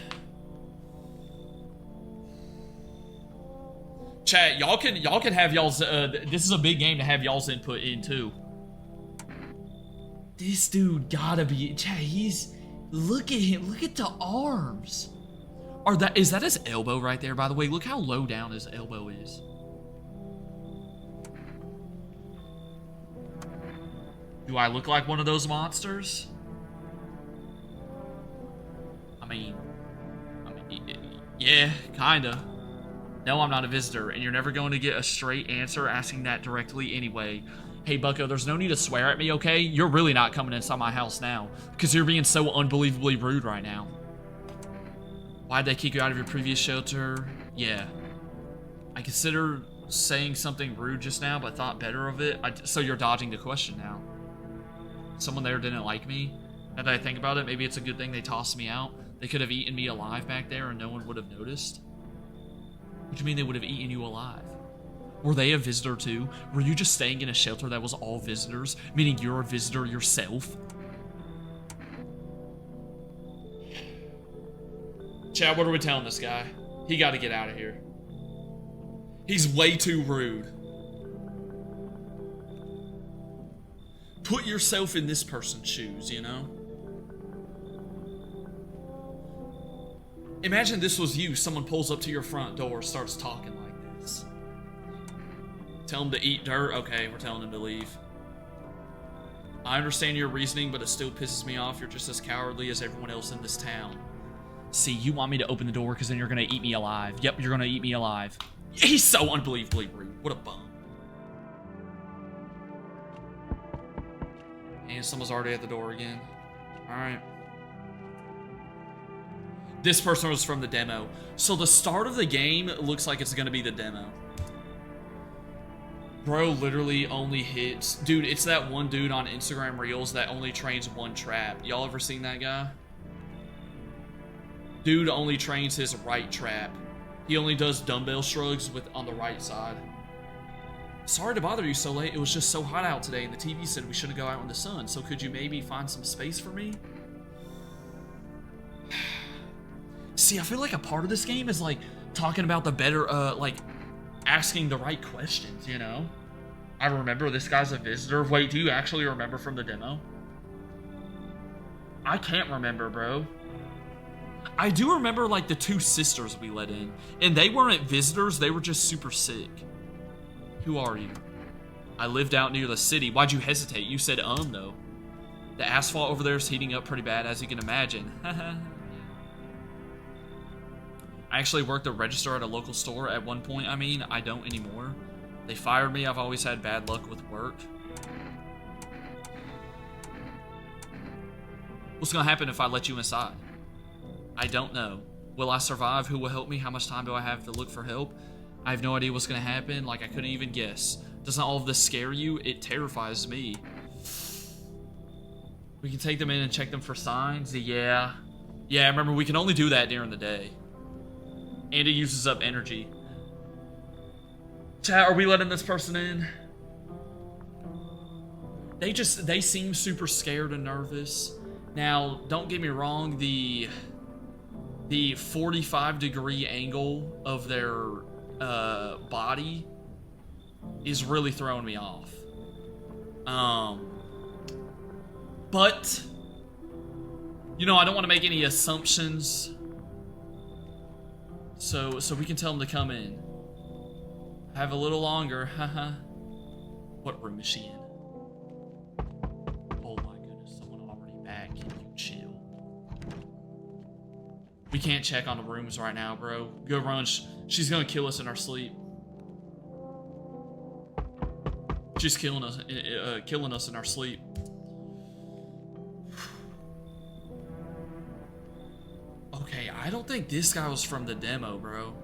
Chat, y'all can have y'all's, this is a big game to have y'all's input in too. This dude gotta be, chat, look at him, look at the arms. Is that his elbow right there, by the way? Look how low down his elbow is. Do I look like one of those monsters? I mean, yeah, kinda. No, I'm not a visitor, and you're never going to get a straight answer asking that directly anyway. Hey, Bucko, there's no need to swear at me, okay? You're really not coming inside my house now, because you're being so unbelievably rude right now. Why'd they kick you out of your previous shelter? Yeah. I considered saying something rude just now, but thought better of it. So you're dodging the question now. Someone there didn't like me? Now that I think about it, maybe it's a good thing they tossed me out. They could have eaten me alive back there and no one would have noticed. What do you mean they would have eaten you alive? Were they a visitor too? Were you just staying in a shelter that was all visitors? Meaning you're a visitor yourself? Chad, what are we telling this guy? He got to get out of here. He's way too rude. Put yourself in this person's shoes, you know? Imagine this was you. Someone pulls up to your front door, starts talking like this. Tell him to eat dirt. Okay, we're telling him to leave. I understand your reasoning, but it still pisses me off. You're just as cowardly as everyone else in this town. See, you want me to open the door because then you're going to eat me alive. Yep, you're going to eat me alive. He's so unbelievably rude. What a bum. And someone's already at the door again. Alright. This person was from the demo. So the start of the game looks like it's gonna be the demo. Bro literally only hits... Dude, it's that one dude on Instagram Reels that only trains one trap. Y'all ever seen that guy? Dude only trains his right trap. He only does dumbbell shrugs on the right side. Sorry to bother you so late. It was just so hot out today and the TV said we shouldn't go out in the sun. So could you maybe find some space for me? See, I feel like a part of this game is like talking about the better, like asking the right questions, you know? I remember this guy's a visitor. Wait, do you actually remember from the demo? I can't remember, bro. I do remember like the two sisters we let in, and they weren't visitors, they were just super sick. Who are you? I lived out near the city. Why'd you hesitate? You said though. The asphalt over there is heating up pretty bad, as you can imagine. I actually worked a register at a local store at one point. I mean, I don't anymore. They fired me. I've always had bad luck with work. What's gonna happen if I let you inside? I don't know. Will I survive? Who will help me? How much time do I have to look for help? I have no idea what's gonna happen. Like, I couldn't even guess. Doesn't all of this scare you? It terrifies me. We can take them in and check them for signs. Yeah. Yeah, remember, we can only do that during the day. And it uses up energy. Chat, are we letting this person in? They seem super scared and nervous. Now, don't get me wrong, the 45-degree angle of their body is really throwing me off. But, you know, I don't want to make any assumptions. So we can tell them to come in. Have a little longer, haha. What room is she in? Oh my goodness, someone already back. Can you chill? We can't check on the rooms right now, bro. Go run. She's gonna kill us in our sleep. She's killing us in our sleep. Okay, I don't think this guy was from the demo, bro.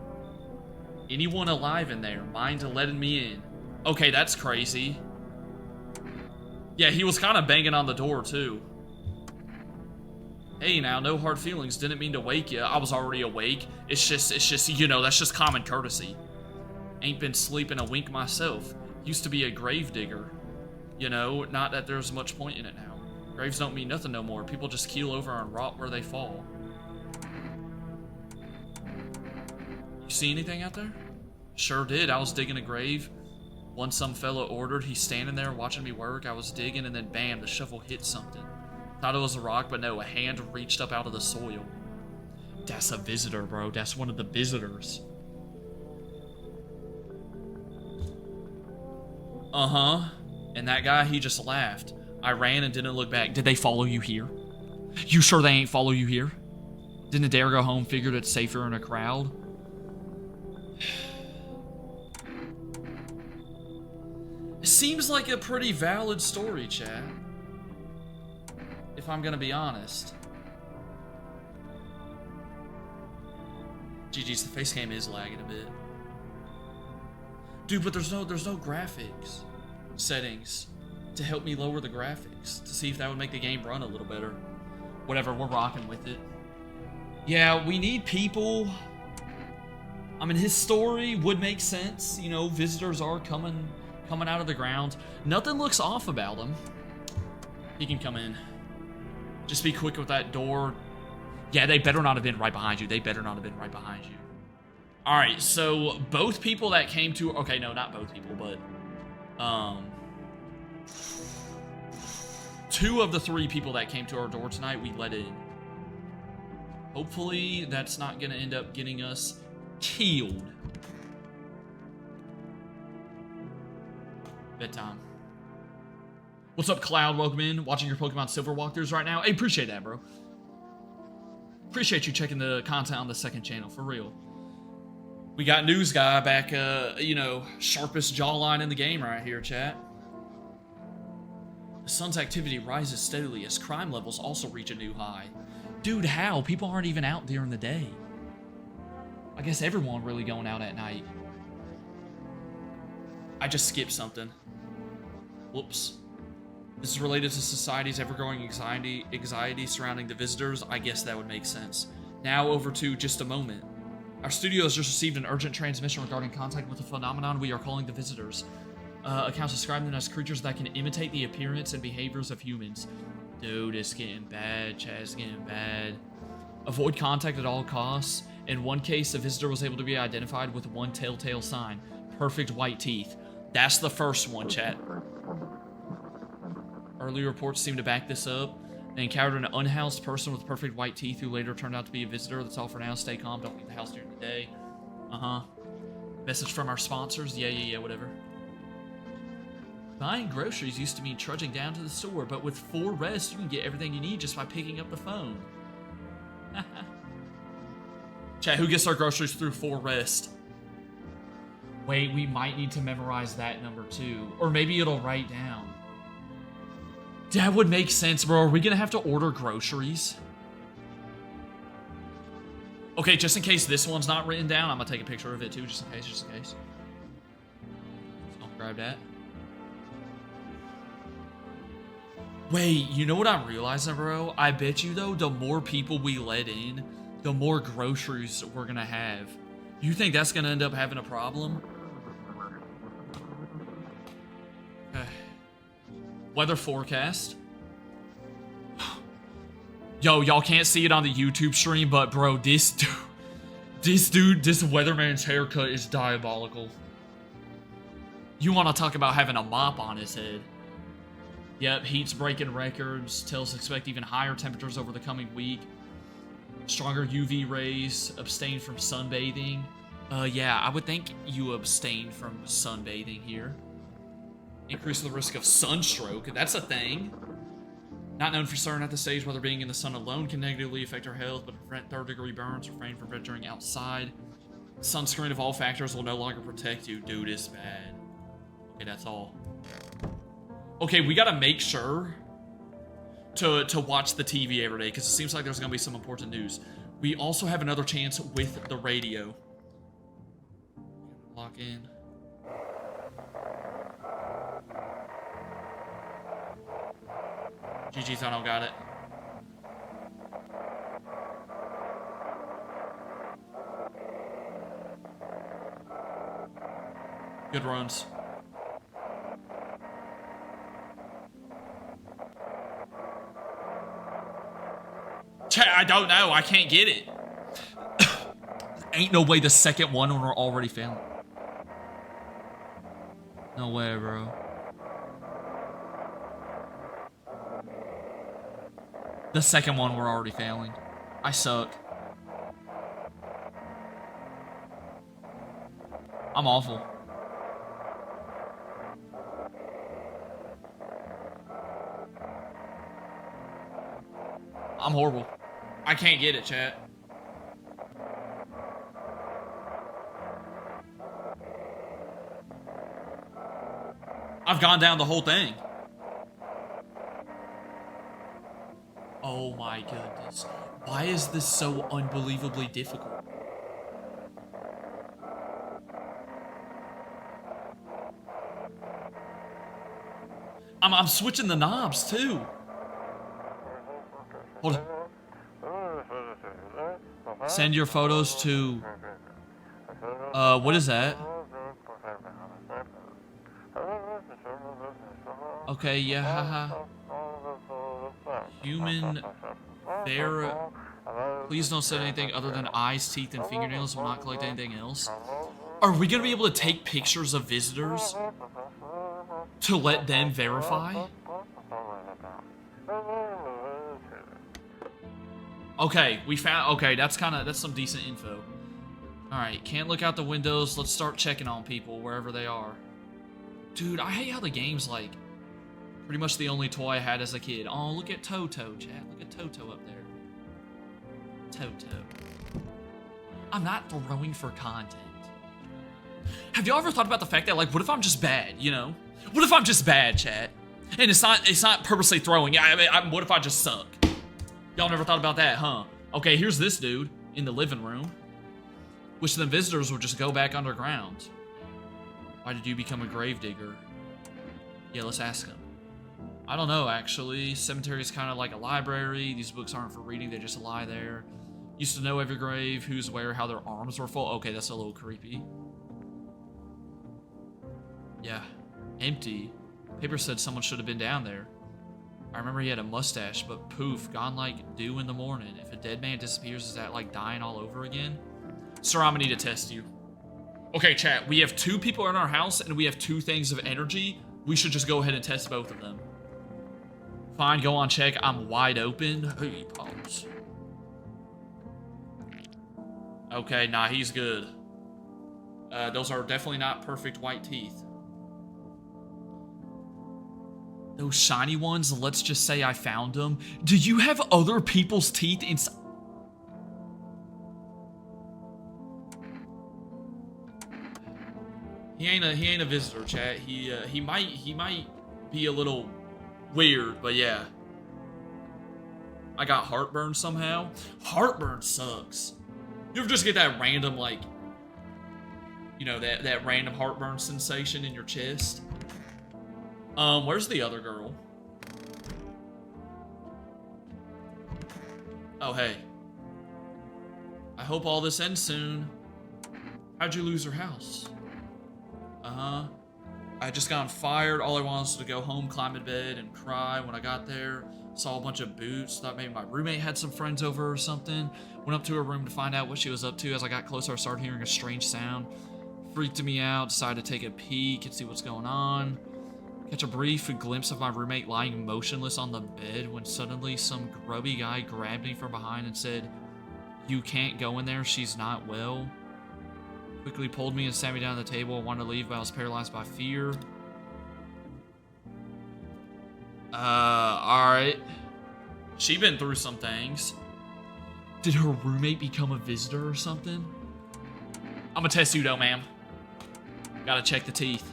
Anyone alive in there? Mind letting me in? Okay, that's crazy. Yeah, he was kind of banging on the door, too. Hey, now, no hard feelings. Didn't mean to wake you. I was already awake. It's just, you know, that's just common courtesy. Ain't been sleeping a wink myself. Used to be a grave digger. You know, not that there's much point in it now. Graves don't mean nothing no more. People just keel over and rot where they fall. You see anything out there? Sure did. I was digging a grave. One some fella ordered. He's standing there watching me work. I was digging and then bam, the shovel hit something. Thought it was a rock, but no, a hand reached up out of the soil. That's a visitor, bro. That's one of the visitors. Uh-huh. And that guy, he just laughed. I ran and didn't look back. Did they follow you here? You sure they ain't follow you here? Didn't dare go home, figured it's safer in a crowd? It seems like a pretty valid story, chat. If I'm gonna be honest. GG's, the face cam is lagging a bit. Dude, but there's no graphics settings to help me lower the graphics to see if that would make the game run a little better. Whatever, we're rocking with it. Yeah, we need people. I mean, his story would make sense. You know, visitors are coming out of the ground. Nothing looks off about him. He can come in. Just be quick with that door. Yeah, they better not have been right behind you. They better not have been right behind you. All right, so both people that came to... Okay, no, not both people, but... two of the three people that came to our door tonight, we let in. Hopefully, that's not going to end up getting us killed. Bedtime. What's up, Cloud? Welcome in. Watching your Pokemon Silver walkthroughs right now. Hey, appreciate that, bro. Appreciate you checking the content on the second channel, for real. We got news guy back, you know, sharpest jawline in the game right here, chat. The sun's activity rises steadily as crime levels also reach a new high. Dude, how? People aren't even out during the day. I guess everyone really going out at night. I just skipped something. Whoops. This is related to society's ever-growing anxiety surrounding the visitors. I guess that would make sense. Now over to just a moment. Our studio has just received an urgent transmission regarding contact with a phenomenon we are calling the visitors. Accounts describe them as creatures that can imitate the appearance and behaviors of humans. Dude, it's getting bad. Chat, it's getting bad. Avoid contact at all costs. In one case, the visitor was able to be identified with one telltale sign. Perfect white teeth. That's the first one, chat. Early reports seem to back this up. They encountered an unhoused person with perfect white teeth who later turned out to be a visitor. That's all for now. Stay calm. Don't leave the house during the day. Message from our sponsors. Yeah, whatever. Buying groceries used to mean trudging down to the store, but with 4 rests, you can get everything you need just by picking up the phone. Chat, who gets our groceries through 4 rests? Wait, we might need to memorize that number too. Or maybe it'll write down. That would make sense, bro. Are we gonna have to order groceries? Okay, just in case this one's not written down, I'm gonna take a picture of it too, just in case. So I'll grab that. Wait, you know what I'm realizing, bro? I bet you, though, the more people we let in, the more groceries we're gonna have. You think that's gonna end up having a problem? Weather forecast. Yo, y'all can't see it on the YouTube stream, but bro, this weatherman's haircut is diabolical. You want to talk about having a mop on his head? Yep, heat's breaking records. Tells expect even higher temperatures over the coming week. Stronger UV rays. Abstain from sunbathing. Yeah, I would think you abstain from sunbathing here. Increase the risk of sunstroke. That's a thing. Not known for certain at this stage whether being in the sun alone can negatively affect our health, but to prevent third-degree burns, refrain from venturing outside. Sunscreen of all factors will no longer protect you. Dude, it's bad. Okay, that's all. Okay, we gotta make sure to watch the TV every day, because it seems like there's gonna be some important news. We also have another chance with the radio. Lock in. GG's, I don't got it. Good runs. I don't know. I can't get it. Ain't no way the second one when we're already failing. No way, bro. The second one we're already failing. I suck. I'm awful. I'm horrible. I can't get it, chat. I've gone down the whole thing. Oh my goodness. Why is this so unbelievably difficult? I'm switching the knobs too. Hold on. Send your photos to... what is that? Okay, yeah, haha. Human bear. Please don't say anything other than eyes, teeth, and fingernails. Will not collect anything else. Are we gonna be able to take pictures of visitors to let them verify? Okay, we found... Okay, that's some decent info. Alright, can't look out the windows. Let's start checking on people wherever they are. Dude, I hate how the game's like pretty much the only toy I had as a kid. Oh, look at Toto, chat. Look at Toto up there. Toto. I'm not throwing for content. Have y'all ever thought about the fact that, like, what if I'm just bad, you know? What if I'm just bad, chat? And it's not purposely throwing. What if I just suck? Y'all never thought about that, huh? Okay, here's this dude in the living room. Wish the visitors would just go back underground. Why did you become a gravedigger? Yeah, let's ask him. I don't know, actually. Cemetery is kind of like a library. These books aren't for reading, they just lie there. Used to know every grave, who's where, how their arms were full. Okay, that's a little creepy. Yeah, empty. Paper said someone should have been down there. I remember he had a mustache, but poof, gone like dew in the morning. If a dead man disappears, is that like dying all over again? Sir, I'm gonna need to test you. Okay, chat, we have 2 people in our house and we have 2 things of energy. We should just go ahead and test both of them. Fine, go on check. I'm wide open. Hey, pops. Okay, nah, he's good. Those are definitely not perfect white teeth. Those shiny ones, let's just say I found them. Do you have other people's teeth inside? He ain't a visitor, chat. He might be a little weird, but yeah. I got heartburn somehow. Heartburn sucks. You ever just get that random, like, you know, that random heartburn sensation in your chest? Where's the other girl? Oh, hey. I hope all this ends soon. How'd you lose your house? I just got fired. All I wanted was to go home, climb in bed, and cry. When I got there, saw a bunch of boots. Thought maybe my roommate had some friends over or something. Went up to her room to find out what she was up to. As I got closer, I started hearing a strange sound. Freaked me out. Decided to take a peek and see what's going on. Catch a brief glimpse of my roommate lying motionless on the bed when suddenly some grubby guy grabbed me from behind and said, "You can't go in there. She's not well." Quickly pulled me and sat me down at the table. I wanted to leave, but I was paralyzed by fear. Alright. She been through some things. Did her roommate become a visitor or something? I'm gonna test you though, ma'am. Gotta check the teeth.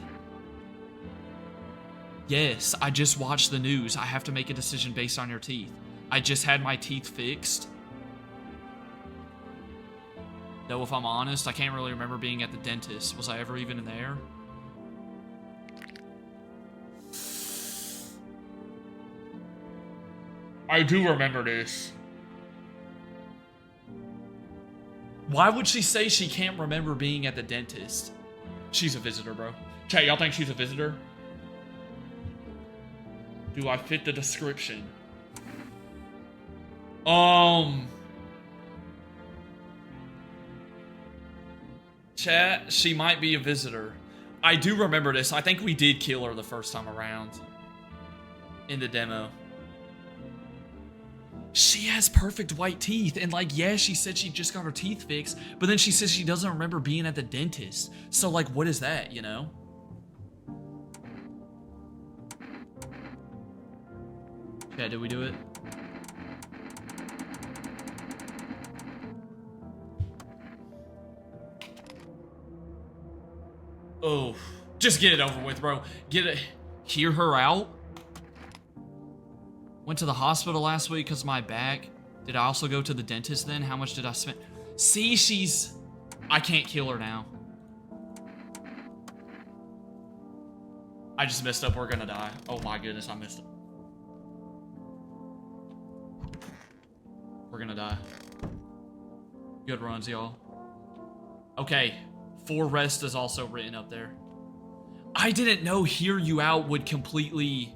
Yes, I just watched the news. I have to make a decision based on your teeth. I just had my teeth fixed. Though, if I'm honest, I can't really remember being at the dentist. Was I ever even in there? I do remember this. Why would she say she can't remember being at the dentist? She's a visitor, bro. Chat, y'all think she's a visitor? Do I fit the description? Chat, she might be a visitor. I do remember this. I think we did kill her the first time around. In the demo. She has perfect white teeth. And like, yeah, she said she just got her teeth fixed. But then she says she doesn't remember being at the dentist. So like, what is that, you know? Yeah, did we do it? Oh, just get it over with, bro. Get it. Hear her out. Went to the hospital last week because of my back. Did I also go to the dentist then? How much did I spend? See, she's... I can't kill her now. I just messed up. We're gonna die. Oh my goodness, I messed up. We're gonna die. Good runs, y'all. Okay. 4 rest is also written up there. I didn't know hear you out would completely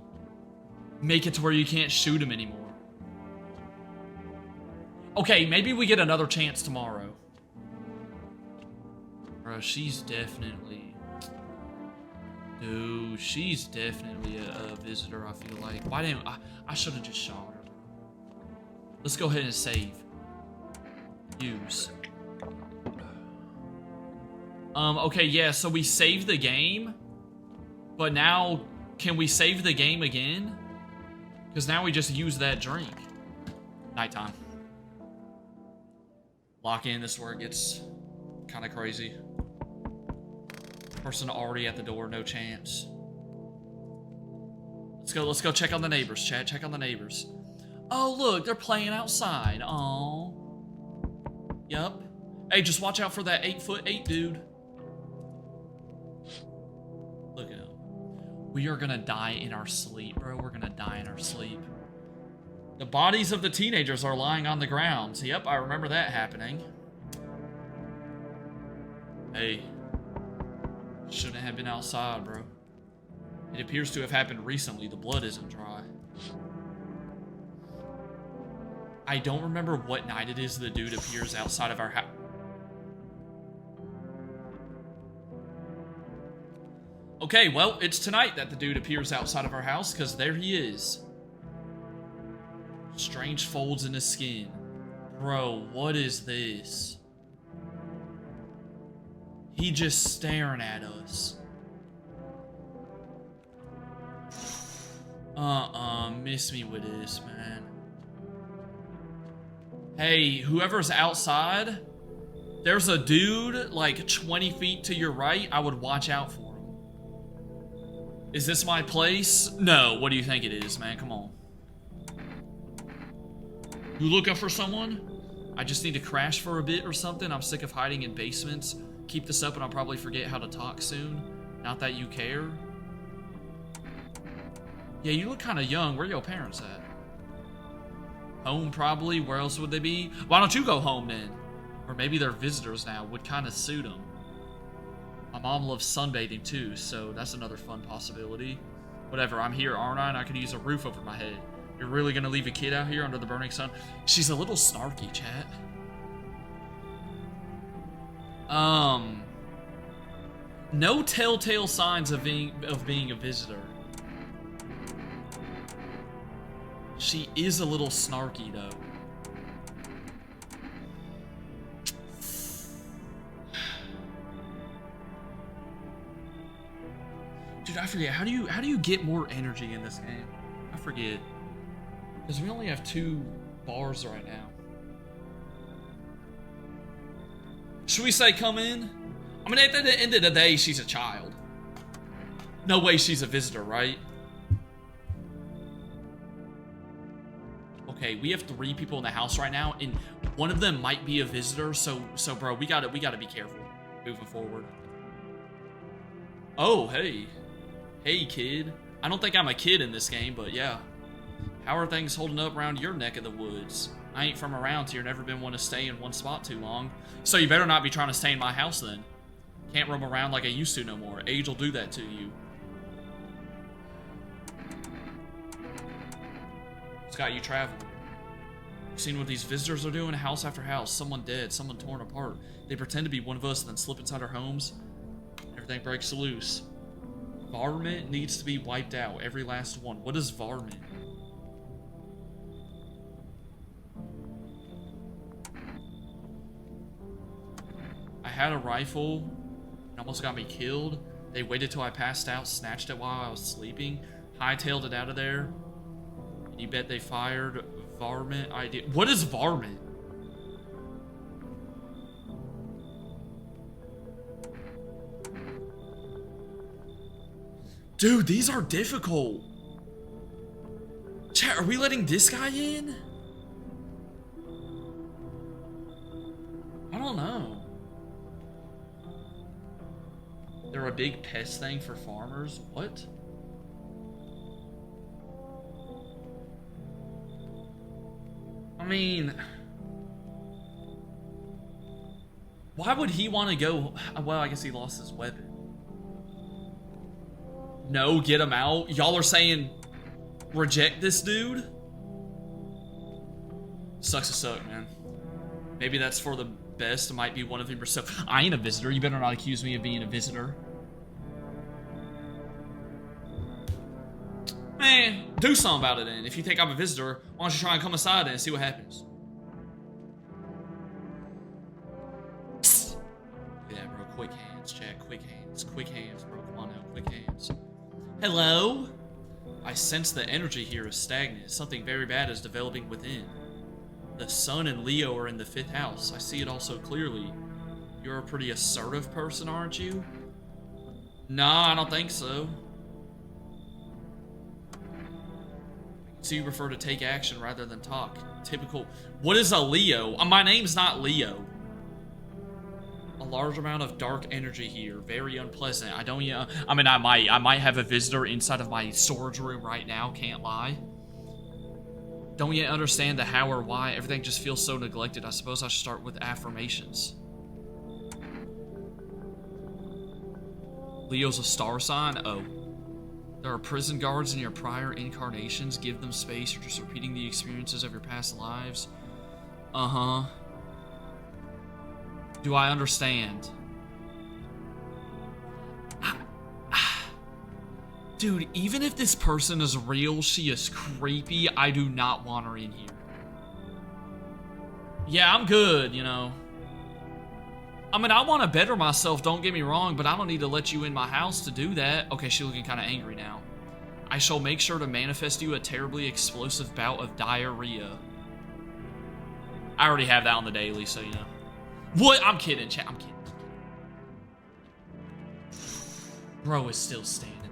make it to where you can't shoot him anymore. Okay, maybe we get another chance tomorrow. Bro, she's definitely... Dude, she's definitely a visitor, I feel like. Why didn't... I should have just shot her. Let's go ahead and save. Use. Okay, yeah, so we saved the game. But now, can we save the game again? Because now we just use that drink. Nighttime. Lock in, this is where it gets kind of crazy. Person already at the door, no chance. Let's go check on the neighbors, chat. Check on the neighbors. Oh, look, they're playing outside. Oh. Yup. Hey, just watch out for that 8'8" dude. Look at him. We are gonna die in our sleep, bro. We're gonna die in our sleep. The bodies of the teenagers are lying on the ground. Yep, I remember that happening. Hey. Shouldn't have been outside, bro. It appears to have happened recently. The blood isn't dry. I don't remember what night it is the dude appears outside of our house. Okay, well, it's tonight that the dude appears outside of our house, because there he is. Strange folds in his skin. Bro, what is this? He just staring at us. Miss me with this, man. Hey, whoever's outside, there's a dude like 20 feet to your right. I would watch out for him. Is this my place? No, what do you think it is, man? Come on. You looking for someone? I just need to crash for a bit or something. I'm sick of hiding in basements. Keep this up and I'll probably forget how to talk soon. Not that you care. Yeah, you look kind of young. Where are your parents at? Home, probably. Where else would they be? Why don't you go home then? Or maybe they're visitors now. Would kind of suit them. My mom loves sunbathing too, so that's another fun possibility. Whatever, I'm here, aren't I? And I could use a roof over my head. You're really gonna leave a kid out here under the burning sun? She's a little snarky, chat. No telltale signs of being a visitor. She is a little snarky, though. Dude, I forget. How do you get more energy in this game? I forget. Because we only have 2 bars right now. Should we say come in? I mean, at the end of the day, she's a child. No way she's a visitor, right? Okay, we have 3 people in the house right now, and one of them might be a visitor. So bro, we gotta be careful moving forward. Oh, hey, kid. I don't think I'm a kid in this game, but yeah. How are things holding up around your neck of the woods? I ain't from around here, never been one to stay in one spot too long. So you better not be trying to stay in my house then. Can't roam around like I used to no more. Age will do that to you. It's got you traveling. You seen what these visitors are doing? House after house. Someone dead, someone torn apart. They pretend to be one of us and then slip inside our homes. Everything breaks loose. Varmint needs to be wiped out. Every last one. What is varmint? I had a rifle. It almost got me killed. They waited till I passed out, snatched it while I was sleeping, hightailed it out of there. And you bet they fired varmint idea. What is varmint? Dude, these are difficult. Chat, are we letting this guy in? I don't know. They're a big pest thing for farmers. What? I mean, why would he want to go? Well, I guess he lost his weapon. No, get him out. Y'all are saying reject this dude? Sucks to suck, man. Maybe that's for the best. It might be one of them yourself. I ain't a visitor. You better not accuse me of being a visitor. Man, do something about it then. If you think I'm a visitor, why don't you try and come inside and see what happens? Yeah, bro. Quick hands, chat. Quick hands. Quick hands, bro. Come on now. Quick hands. Hello? I sense the energy here is stagnant. Something very bad is developing within. The sun and Leo are in the 5th house. I see it all so clearly. You're a pretty assertive person, aren't you? Nah, I don't think so. So you prefer to take action rather than talk. Typical. What is a Leo? My name's not Leo. A large amount of dark energy here. Very unpleasant. I don't, I mean, I might have a visitor inside of my storage room right now. Can't lie. Don't yet understand the how or why. Everything just feels so neglected. I suppose I should start with affirmations. Leo's a star sign? Oh. There are prison guards in your prior incarnations. Give them space. You're just repeating the experiences of your past lives. Uh-huh. Do I understand? Dude, even if this person is real, she is creepy. I do not want her in here. Yeah, I'm good, you know. I mean, I want to better myself, don't get me wrong, but I don't need to let you in my house to do that. Okay, she's looking kind of angry now. I shall make sure to manifest you a terribly explosive bout of diarrhea. I already have that on the daily, so you know. What? I'm kidding, chat. I'm kidding. Bro is still standing there.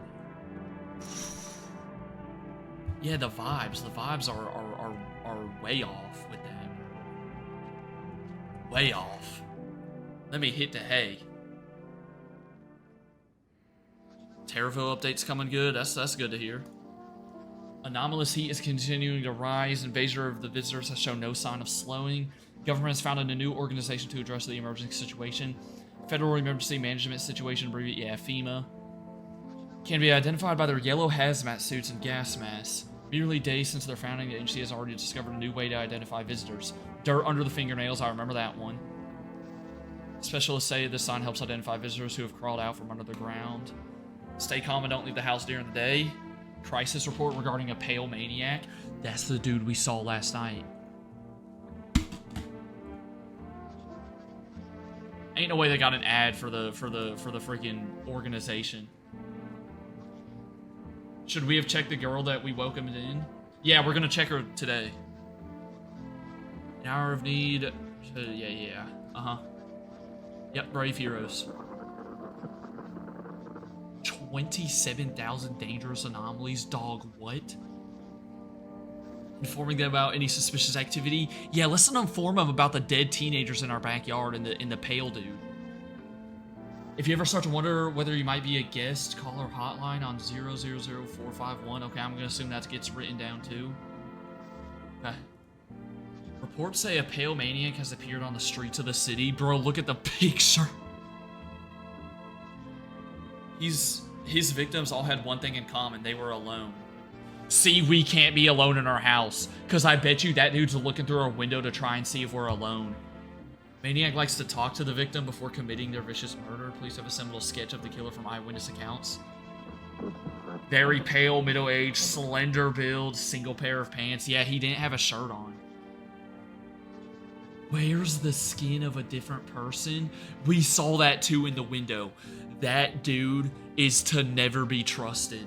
Yeah, the vibes. The vibes are way off with that. Way off. Let me hit the hay. Terraville update's coming good. That's good to hear. Anomalous heat is continuing to rise. Invasion of the visitors has shown no sign of slowing. Government has founded a new organization to address the emergency situation. Federal Emergency Management Situation, FEMA. Can be identified by their yellow hazmat suits and gas masks. Merely days since their founding, the agency has already discovered a new way to identify visitors. Dirt under the fingernails, I remember that one. Specialists say this sign helps identify visitors who have crawled out from under the ground. Stay calm and don't leave the house during the day. Crisis report regarding a pale maniac. That's the dude we saw last night. Ain't no way they got an ad for the freaking organization. Should we have checked the girl that we welcomed in? Yeah, we're gonna check her today. An hour of need. Yeah. Yep, brave heroes. 27,000 dangerous anomalies, dog, what? Informing them about any suspicious activity? Yeah, let's not inform them about the dead teenagers in our backyard and the pale dude. If you ever start to wonder whether you might be a guest, call our hotline on 000451. Okay, I'm gonna assume that gets written down too. Okay. Reports say a pale maniac has appeared on the streets of the city. Bro, look at the picture. His victims all had one thing in common. They were alone. See, we can't be alone in our house. Because I bet you that dude's looking through our window to try and see if we're alone. Maniac likes to talk to the victim before committing their vicious murder. Police have assembled a sketch of the killer from eyewitness accounts. Very pale, middle-aged, slender build, single pair of pants. Yeah, he didn't have a shirt on. Where's the skin of a different person? We saw that too in the window. That dude is to never be trusted.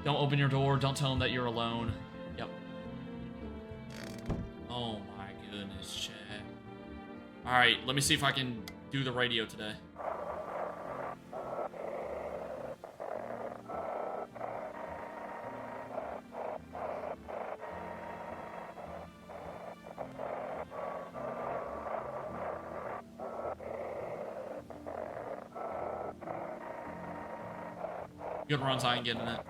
Don't open your door. Don't tell him that you're alone. Yep. Oh my goodness, chat. Alright, let me see if I can do the radio today. Good runs, I ain't getting it.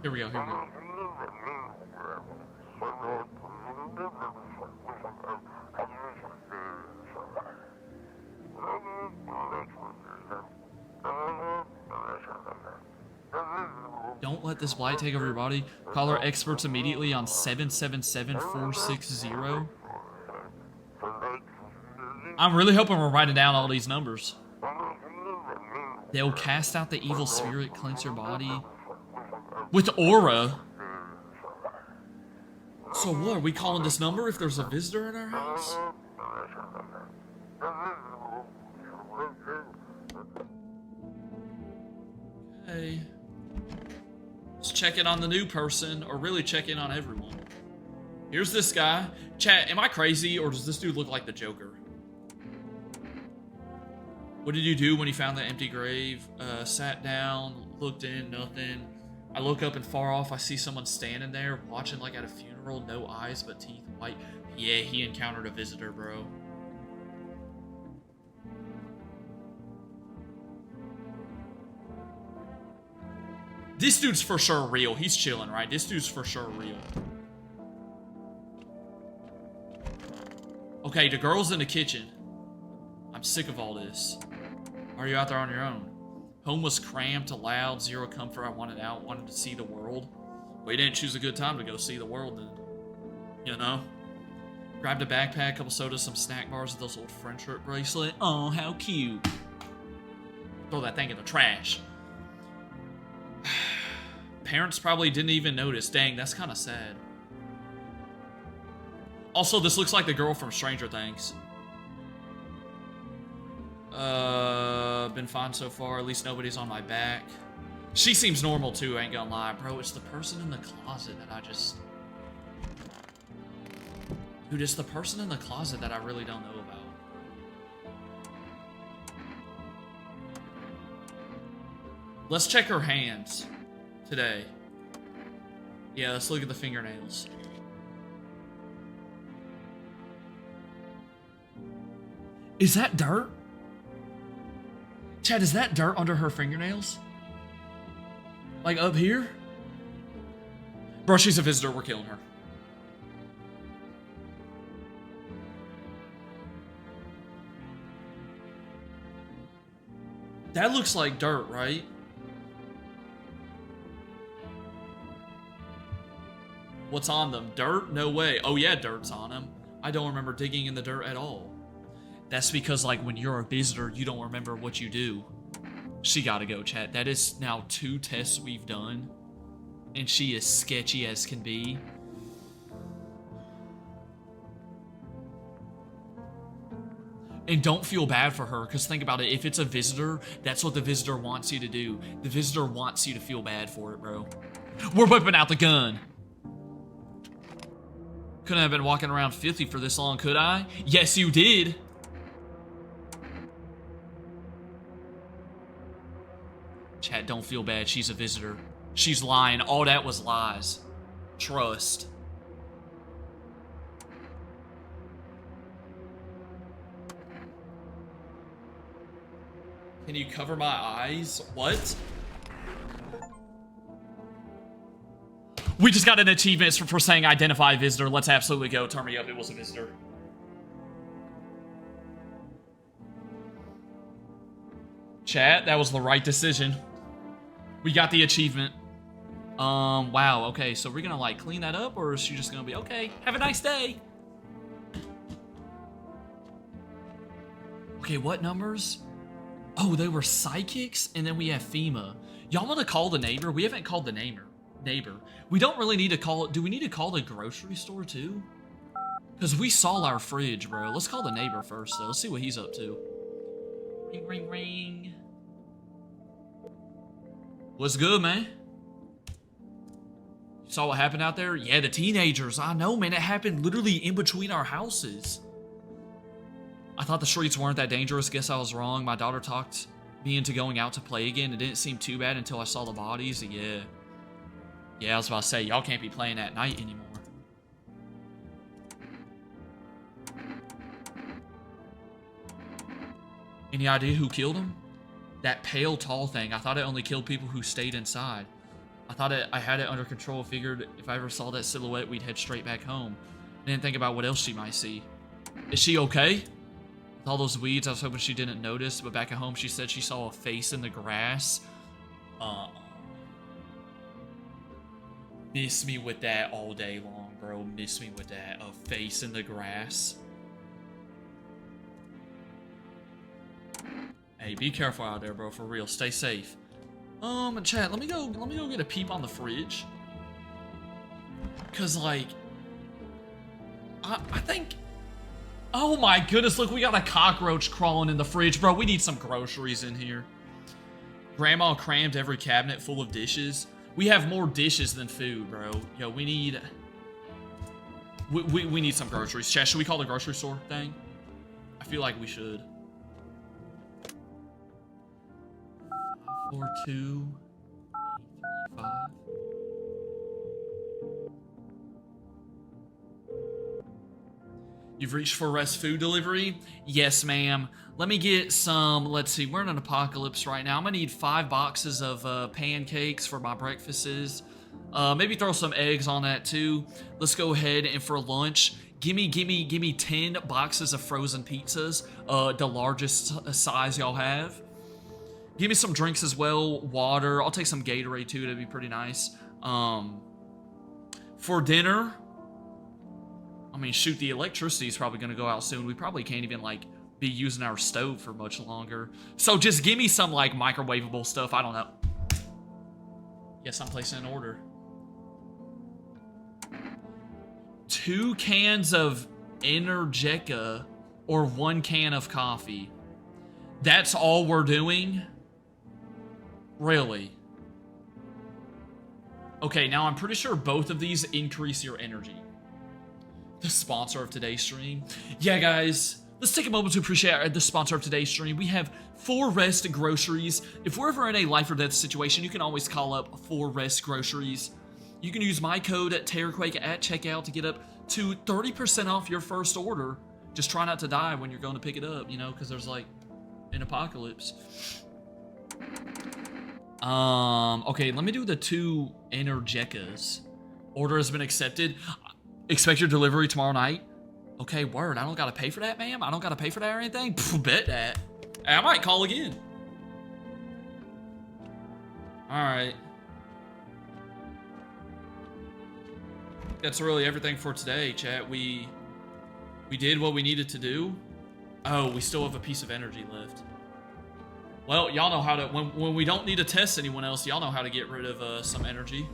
Here we go, here we go. Don't let this blight take over your body. Call our experts immediately on 777-460. I'm really hoping we're writing down all these numbers. They'll cast out the evil spirit, cleanse your body. With aura? So what, are we calling this number if there's a visitor in our house? Okay. Let's check in on the new person, or really check in on everyone. Here's this guy. Chat, am I crazy or does this dude look like the Joker? What did you do when you found the empty grave? Sat down, looked in, nothing. I look up and far off, I see someone standing there watching like at a funeral, no eyes but teeth white. Yeah, he encountered a visitor, bro. This dude's for sure real. He's chilling, right? This dude's for sure real. Okay, the girl's in the kitchen. I'm sick of all this. Are you out there on your own? Home was cramped, loud, zero comfort. I wanted out, wanted to see the world. We didn't choose a good time to go see the world then. You know? Grabbed a backpack, couple sodas, some snack bars with those old friendship bracelet. Oh, how cute. Throw that thing in the trash. Parents probably didn't even notice. Dang, that's kind of sad. Also, this looks like the girl from Stranger Things. Been fine so far. At least nobody's on my back. She seems normal too, ain't gonna lie. Bro, it's the person in the closet that I just... Dude, it's the person in the closet that I really don't know about. Let's check her hands today. Yeah, let's look at the fingernails. Is that dirt? Chad, is that dirt under her fingernails? Like up here? Bro, she's a visitor. We're killing her. That looks like dirt, right? What's on them? Dirt? No way. Oh yeah, dirt's on them. I don't remember digging in the dirt at all. That's because, like, when you're a visitor, you don't remember what you do. She gotta go, chat. That is now 2 tests we've done. And she is sketchy as can be. And don't feel bad for her, because think about it. If it's a visitor, that's what the visitor wants you to do. The visitor wants you to feel bad for it, bro. We're whipping out the gun. Couldn't have been walking around 50 for this long, could I? Yes, you did. Chat, don't feel bad. She's a visitor. She's lying. All that was lies. Trust. Can you cover my eyes? What? We just got an achievement for saying identify visitor. Let's absolutely go. Turn me up. It was a visitor. Chat, that was the right decision. We got the achievement. Wow, okay, so we're gonna, like, clean that up, or is she just gonna be, okay, have a nice day? Okay, what numbers? Oh, they were psychics, and then we have FEMA. Y'all wanna call the neighbor? We haven't called the neighbor. We don't really need to call, do we need to call the grocery store, too? Because we saw our fridge, bro. Let's call the neighbor first, though. Let's see what he's up to. Ring, ring, ring. What's good, man? You saw what happened out there? Yeah, the teenagers. I know, man. It happened literally in between our houses. I thought the streets weren't that dangerous. Guess I was wrong. My daughter talked me into going out to play again. It didn't seem too bad until I saw the bodies. Yeah. Yeah, I was about to say, y'all can't be playing at night anymore. Any idea who killed him? That pale, tall thing. I thought it only killed people who stayed inside. I had it under control. Figured if I ever saw that silhouette, we'd head straight back home. Didn't think about what else she might see. Is she okay? With all those weeds, I was hoping she didn't notice, but back at home, she said she saw a face in the grass. Miss me with that all day long, bro. Miss me with that. A face in the grass. Hey, be careful out there, bro. For real, stay safe. Chat, let me go get a peep on the fridge. Cause like, I think. Oh my goodness! Look, we got a cockroach crawling in the fridge, bro. We need some groceries in here. Grandma crammed every cabinet full of dishes. We have more dishes than food, bro. Yo, we need. We need some groceries. Chat, should we call the grocery store thing? I feel like we should. 542-835. You've reached for rest food delivery? Yes, ma'am. Let me get some, let's see, we're in an apocalypse right now. I'm gonna need 5 boxes of pancakes for my breakfasts. Maybe throw some eggs on that too. Let's go ahead and for lunch, give me 10 boxes of frozen pizzas, the largest size y'all have. Give me some drinks as well, water. I'll take some Gatorade too, that'd be pretty nice. For dinner, I mean, shoot, the electricity is probably gonna go out soon. We probably can't even like be using our stove for much longer. So just give me some like microwavable stuff, I don't know. Yes, I'm placing an order. 2 cans of Energeca or 1 can of coffee. That's all we're doing? Really? Okay, now I'm pretty sure both of these increase your energy. The sponsor of today's stream. Yeah, guys, let's take a moment to appreciate the sponsor of today's stream. We have 4 Rest Groceries. If we're ever in a life or death situation, you can always call up 4 Rest Groceries. You can use my code at Terrorquake at checkout to get up to 30% off your first order. Just try not to die when you're going to pick it up, you know, because there's like an apocalypse. Okay, let me do the 2 Energecas. Order has been accepted. Expect your delivery tomorrow night. Okay, word. I don't gotta pay for that, ma'am. I don't gotta pay for that or anything. Pff, bet that. I might call again. All right. That's really everything for today, chat. We did what we needed to do. Oh, we still have a piece of energy left. Well, y'all know how to, when we don't need to test anyone else, y'all know how to get rid of some energy.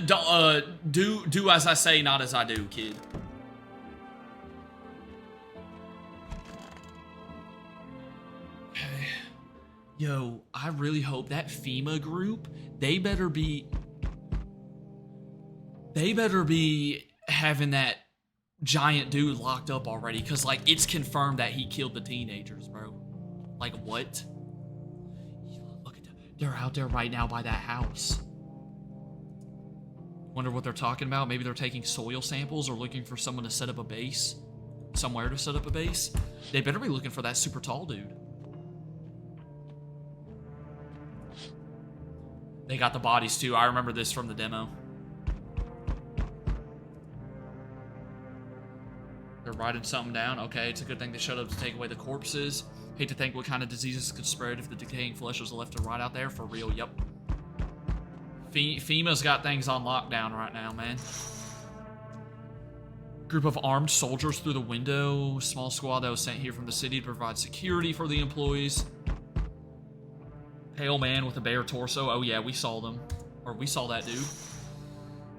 Do as I say, not as I do, kid. Yo, I really hope that FEMA group, they better be having that giant dude locked up already, because like it's confirmed that he killed the teenagers, bro. Like what? Look at them. They're out there right now by that house. Wonder what they're talking about. Maybe they're taking soil samples or looking for someone to set up a base. Somewhere to set up a base. They better be looking for that super tall dude. They got the bodies too. I remember this from the demo. They're writing something down. Okay, it's a good thing they showed up to take away the corpses. Hate to think what kind of diseases could spread if the decaying flesh was left to rot out there. For real, yep. FEMA's got things on lockdown right now, man. Group of armed soldiers through the window. Small squad that was sent here from the city to provide security for the employees. Pale man with a bare torso. Oh yeah, we saw them. Or we saw that dude.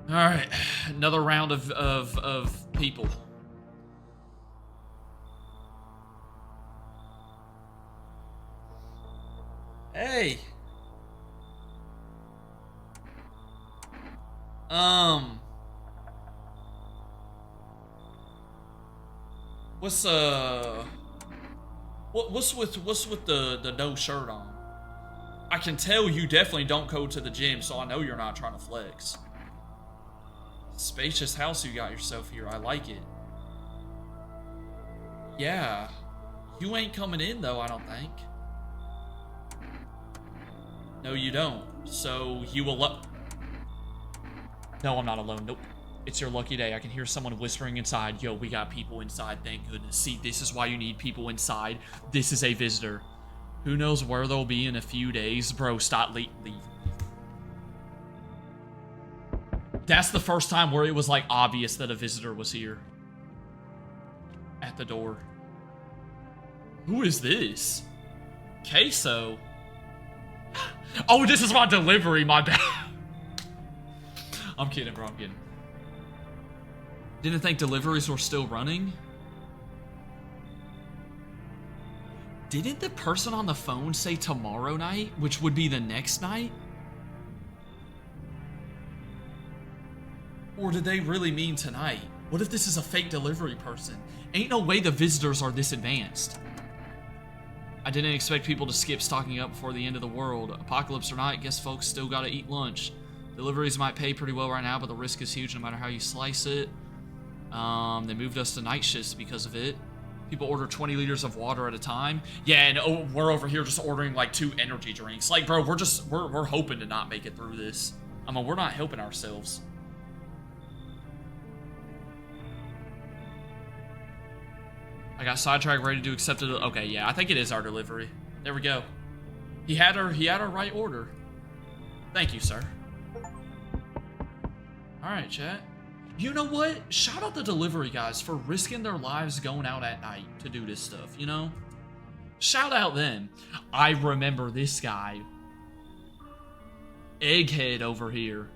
Alright, another round of people. Hey! What's with the no shirt on? I can tell you definitely don't go to the gym, so I know you're not trying to flex. Spacious house you got yourself here. I like it. Yeah. You ain't coming in though, I don't think. No, you don't. So you will. No, I'm not alone. Nope. It's your lucky day. I can hear someone whispering inside. Yo, we got people inside. Thank goodness. See, this is why you need people inside. This is a visitor. Who knows where they'll be in a few days. Bro, stop. Leave. That's the first time where it was, like, obvious that a visitor was here. At the door. Who is this? Queso. Oh, this is my delivery. My bad. I'm kidding, bro. I'm kidding. Didn't think deliveries were still running. didn't the person on the phone say tomorrow night, which would be the next night? Or did they really mean tonight? What if this is a fake delivery person? Ain't no way the visitors are this advanced. I didn't expect people to skip stocking up before the end of the world. Apocalypse or not, guess folks still gotta eat lunch. Deliveries might pay pretty well right now, but the risk is huge no matter how you slice it. They moved us to night shifts because of it. People order 20 liters of water at a time. Yeah, and we're over here just ordering like 2 energy drinks. Like, bro, we're hoping to not make it through this. I mean, we're not helping ourselves. I got sidetracked, ready to accept it. Okay, yeah, I think it is our delivery. There we go. He had our right order. Thank you, sir. All right, chat. You know what? Shout out the delivery guys for risking their lives going out at night to do this stuff, you know? Shout out them. I remember this guy. Egghead over here.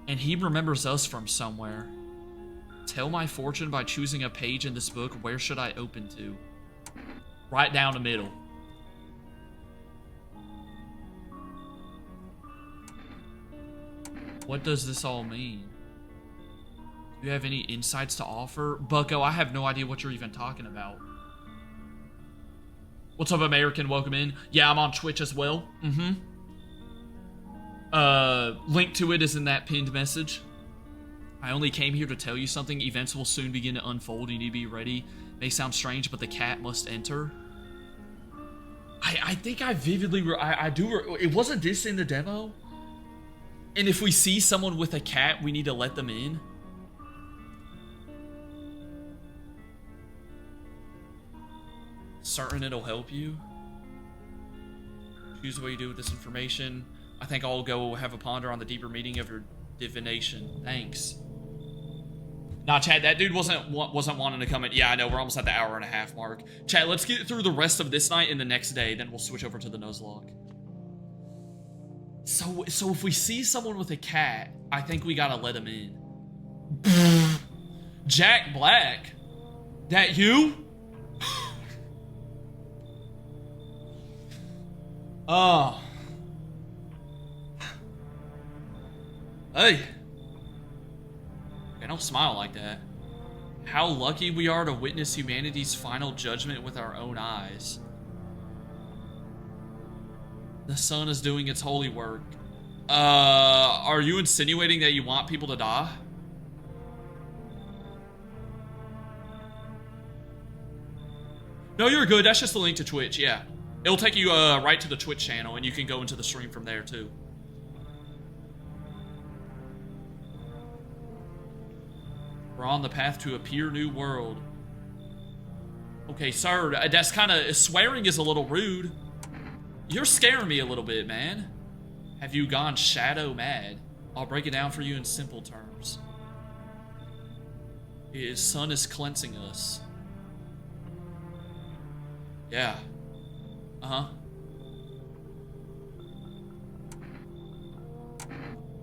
And he remembers us from somewhere. Tell my fortune by choosing a page in this book. Where should I open to? Right down the middle. What does this all mean? Do you have any insights to offer? Bucko, I have no idea what you're even talking about. What's up, American? Welcome in. Yeah, I'm on Twitch as well. Link to it is in that pinned message. I only came here to tell you something. Events will soon begin to unfold. You need to be ready. May sound strange, but the cat must enter. I think I vividly... It wasn't this in the demo? And if we see someone with a cat, we need to let them in? Certain it'll help you? Choose what you do with this information. I think I'll go have a ponder on the deeper meaning of your divination. Thanks. Nah, Chad, that dude wasn't wanting to come in. Yeah, I know, we're almost at the hour and a half mark. Chad, let's get through the rest of this night and the next day, then we'll switch over to the Nuzlocke. So if we see someone with a cat, I think we gotta let him in. Jack Black? That you? Oh. Hey. Don't smile like that. How lucky we are to witness humanity's final judgment with our own eyes. The sun is doing its holy work. Are you insinuating that you want people to die? No, you're good. That's just the link to Twitch, yeah. It'll take you right to the Twitch channel, and you can go into the stream from there, too. We're on the path to a pure new world. Okay, sir, that's kind of... Swearing is a little rude. You're scaring me a little bit, man. Have you gone shadow mad? I'll break it down for you in simple terms. His sun is cleansing us. Yeah. Uh-huh.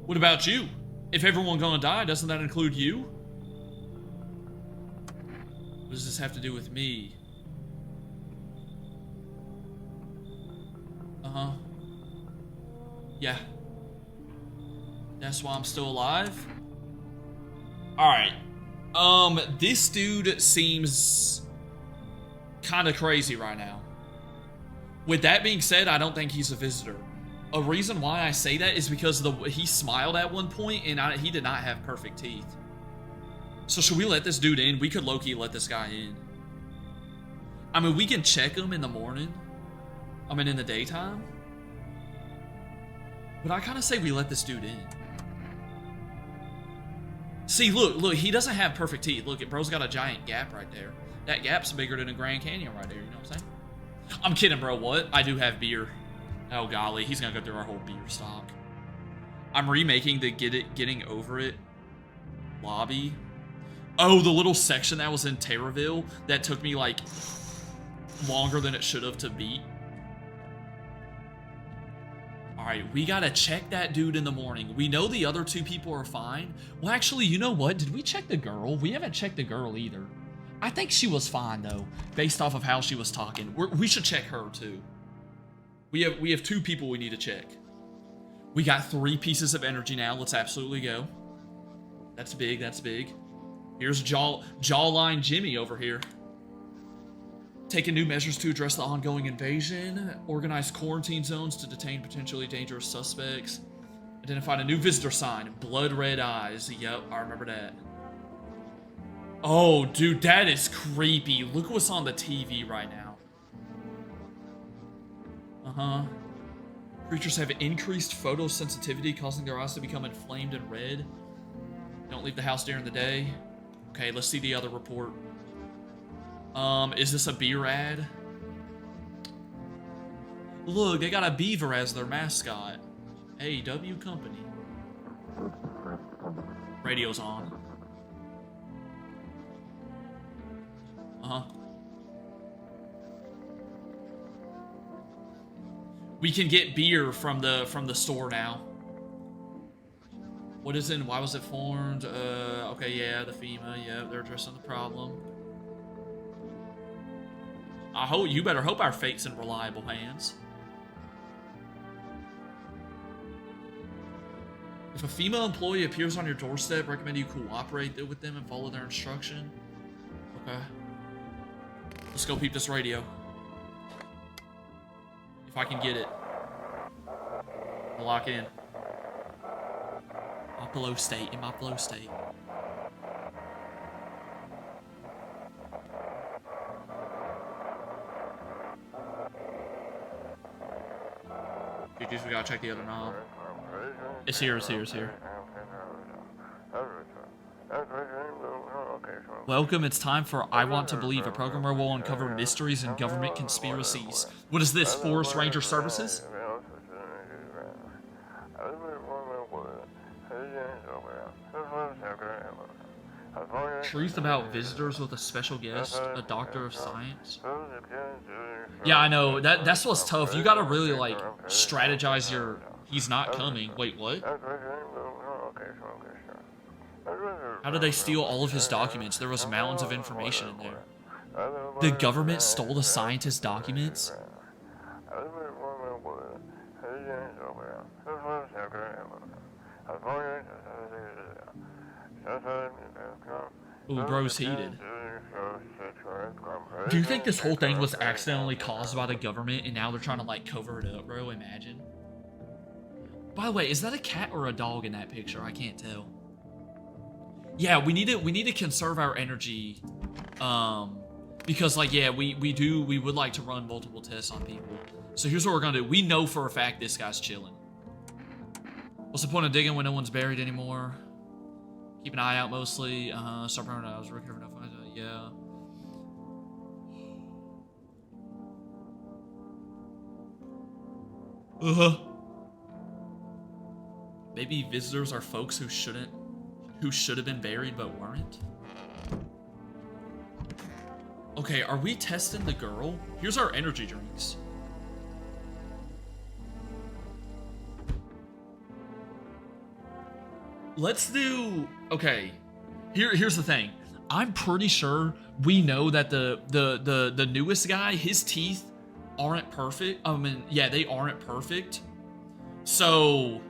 What about you? If everyone gonna die, doesn't that include you? What does this have to do with me? Uh-huh. Yeah. That's why I'm still alive? Alright. This dude seems kind of crazy right now. With that being said, I don't think he's a visitor. A reason why I say that is because he smiled at one point and he did not have perfect teeth. So should we let this dude in? We could low-key let this guy in. I mean, we can check him in the morning. I mean, in the daytime. But I kind of say we let this dude in. See, look, he doesn't have perfect teeth. Look, bro's got a giant gap right there. That gap's bigger than a Grand Canyon right there, you know what I'm saying? I'm kidding, bro, what? I do have beer. Oh, golly, he's gonna go through our whole beer stock. I'm remaking the Getting Over It lobby. Oh, the little section that was in Terraville that took me, like, longer than it should have to beat. Alright, we gotta check that dude in the morning. We know the other two people are fine. Well, actually, you know what? Did we check the girl? We haven't checked the girl either. I think she was fine though, based off of how she was talking. We should check her too. We have 2 people we need to check. We got 3 pieces of energy now. Let's absolutely go. That's big. That's big. Here's Jawline Jimmy over here. Taking new measures to address the ongoing invasion. Organized quarantine zones to detain potentially dangerous suspects. Identified a new visitor sign. Blood red eyes. Yep, I remember that. Oh, dude, that is creepy. Look what's on the TV right now. Uh-huh. Creatures have increased photosensitivity, causing their eyes to become inflamed and red. Don't leave the house during the day. Okay, let's see the other report. Is this a beer ad? Look, they got a beaver as their mascot. AW Company. Radio's on. Uh-huh. We can get beer from the store now. What is it and why was it formed? Okay, yeah, the FEMA, yeah, they're addressing the problem. You better hope our fate's in reliable hands. If a female employee appears on your doorstep, recommend you cooperate with them and follow their instruction. Okay. Let's go peep this radio. If I can get it. I'll lock in. My flow state, in my flow state. We gotta check the other knob. It's here, it's here, it's here. Welcome, it's time for I Want to Believe, a program where we'll uncover mysteries and government conspiracies. What is this, Forest Ranger Services? Truth about visitors with a special guest, a doctor of science. Yeah, I know. That's what's tough. You gotta really, like, strategize your... He's not coming. Wait, what? How did they steal all of his documents? There was mountains of information in there. The government stole the scientist's documents? Ooh, bro's heated. Do you think this whole thing was accidentally caused by the government and now they're trying to, like, cover it up, bro? Imagine. By the way, is that a cat or a dog in that picture? I can't tell. Yeah, we need to conserve our energy. Because, like, yeah, we would like to run multiple tests on people. So here's what we're gonna do. We know for a fact this guy's chilling. What's the point of digging when no one's buried anymore? Keep an eye out mostly. Start running out. Yeah. Maybe visitors are folks who should have been buried but weren't. Okay, are we testing the girl? Here's our energy drinks. Let's do... Okay. Here's the thing. I'm pretty sure we know that the newest guy, his teeth aren't perfect. I mean, yeah, they aren't perfect. So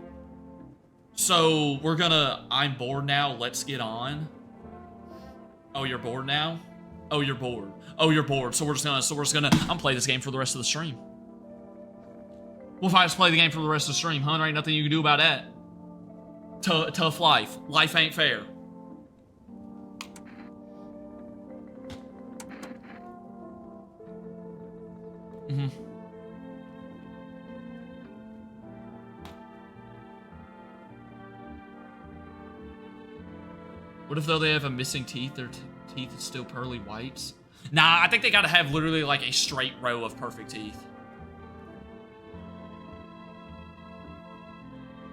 we're gonna... I'm bored now. Let's get on. Oh, you're bored now? Oh, you're bored. Oh, you're bored. So we're just gonna... I'm play this game for the rest of the stream. Well, if I just play the game for the rest of the stream, huh? There ain't nothing you can do about that. Tough life. Life ain't fair. What if though they have a missing teeth, their teeth is still pearly whites? Nah, I think they gotta have literally like a straight row of perfect teeth.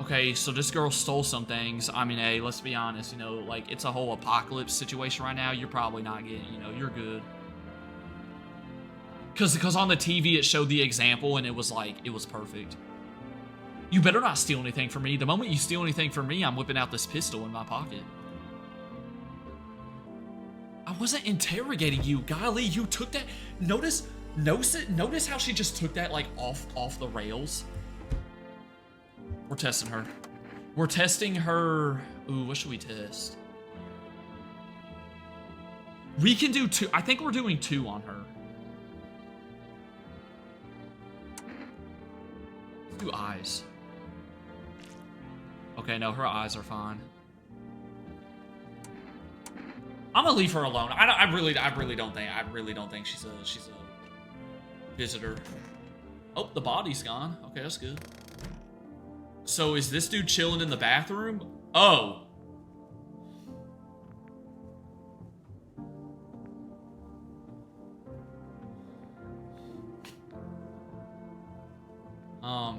Okay, so this girl stole some things. I mean, hey, let's be honest, you know, like, it's a whole apocalypse situation right now. You're probably not getting, you know, you're good. Because on the TV, it showed the example, and it was like, it was perfect. You better not steal anything from me. The moment you steal anything from me, I'm whipping out this pistol in my pocket. I wasn't interrogating you. Golly, you took that. Notice how she just took that like off the rails. We're testing her. We're testing her. Ooh, what should we test? We can do 2. I think we're doing 2 on her. Let's do eyes. Okay, no, her eyes are fine. I'm gonna leave her alone. I really don't think she's a visitor. Oh, the body's gone. Okay, that's good. So is this dude chilling in the bathroom? Oh.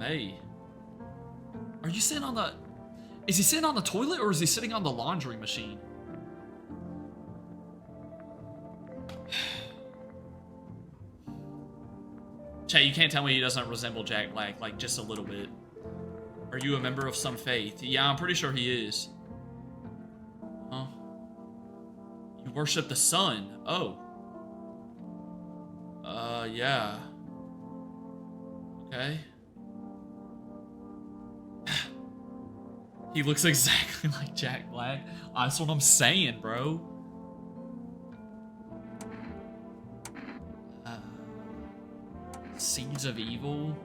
Hey. Are you sitting on the... Is he sitting on the toilet or is he sitting on the laundry machine? Chat, you can't tell me he doesn't resemble Jack Black, like, just a little bit. Are you a member of some faith? Yeah, I'm pretty sure he is. Huh? You worship the sun. Oh. Yeah. Okay. He looks exactly like Jack Black. That's what I'm saying, bro. Seeds of evil.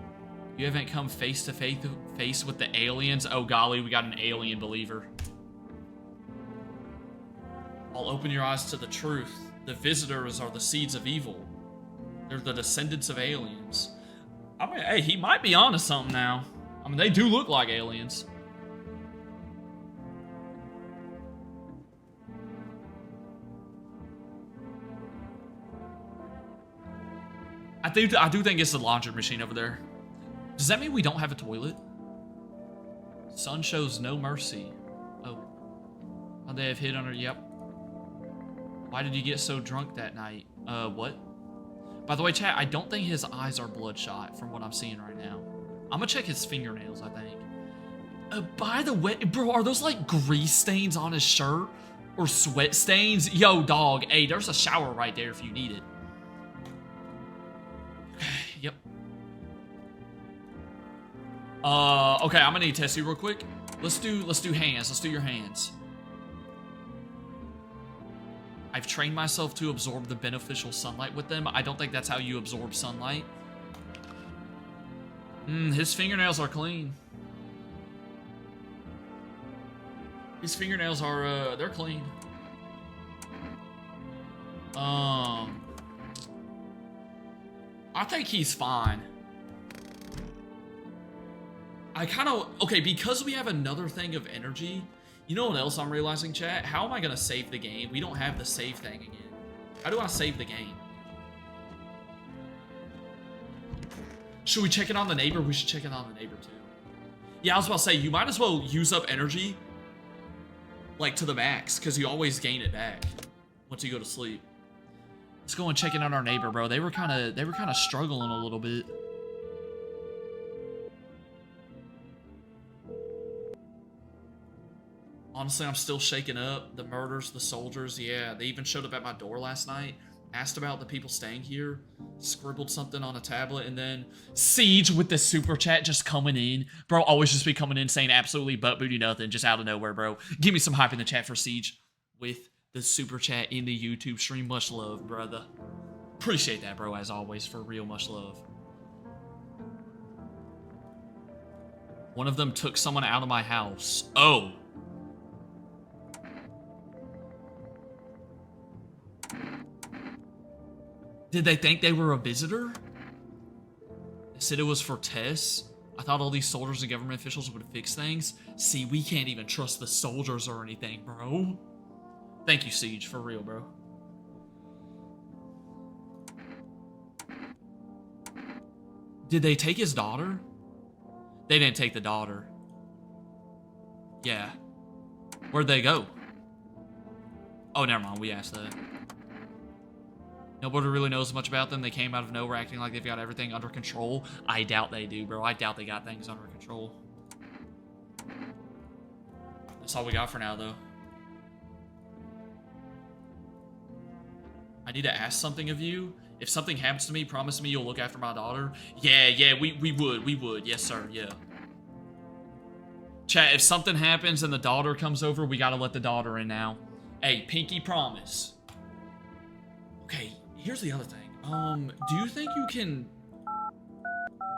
You haven't come face to face with the aliens. Oh golly, we got an alien believer. I'll open your eyes to the truth. The visitors are the seeds of evil. They're the descendants of aliens. I mean, hey, he might be onto something now. I mean, they do look like aliens. I do think it's the laundry machine over there. Does that mean we don't have a toilet? Sun shows no mercy. Oh. Oh, they have hit on her. Yep. Why did you get so drunk that night? What? By the way, chat, I don't think his eyes are bloodshot from what I'm seeing right now. I'm gonna check his fingernails, I think. By the way, bro, are those like grease stains on his shirt? Or sweat stains? Yo, dog. Hey, there's a shower right there if you need it. Yep. Okay, I'm gonna need to test you real quick. Let's do hands. Let's do your hands. I've trained myself to absorb the beneficial sunlight with them. I don't think that's how you absorb sunlight. His fingernails are clean. His fingernails are, they're clean. I think he's fine. I kind of... Okay, because we have another thing of energy, you know what else I'm realizing, chat? How am I going to save the game? We don't have the save thing again. How do I save the game? Should we check it on the neighbor? We should check it on the neighbor, too. Yeah, I was about to say, you might as well use up energy, like, to the max, because you always gain it back once you go to sleep. Let's go and check in on our neighbor, bro. They were kind of struggling a little bit. Honestly, I'm still shaken up. The murders, the soldiers, yeah. They even showed up at my door last night, asked about the people staying here, scribbled something on a tablet, and then Siege with the super chat just coming in. Bro, always just be coming in saying absolutely butt booty nothing, just out of nowhere, bro. Give me some hype in the chat for Siege with the super chat in the YouTube stream. Much love, brother. Appreciate that, bro, as always, for real. Much love. One of them took someone out of my house. Oh. Did they think they were a visitor? They said it was for Tess. I thought all these soldiers and government officials would fix things. See, we can't even trust the soldiers or anything, bro. Thank you, Siege, for real, bro. Did they take his daughter? They didn't take the daughter. Yeah. Where'd they go? Oh, never mind. We asked that. Nobody really knows much about them. They came out of nowhere acting like they've got everything under control. I doubt they do, bro. I doubt they got things under control. That's all we got for now, though. I need to ask something of you. If something happens to me, promise me you'll look after my daughter. Yeah, we would. Yes, sir, yeah. Chat, if something happens and the daughter comes over, we gotta let the daughter in now. Hey, pinky promise. Okay, here's the other thing. Do you think you can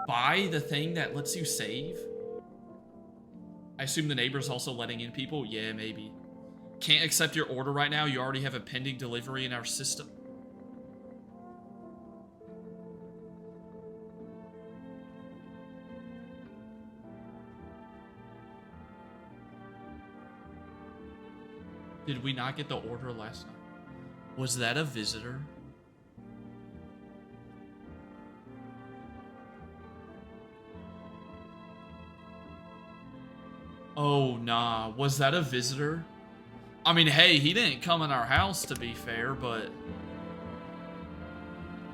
buy the thing that lets you save? I assume the neighbor's also letting in people? Yeah, maybe. Can't accept your order right now. You already have a pending delivery in our system. Did we not get the order last night? Was that a visitor? Oh, nah. Was that a visitor? I mean, hey, he didn't come in our house, to be fair, but...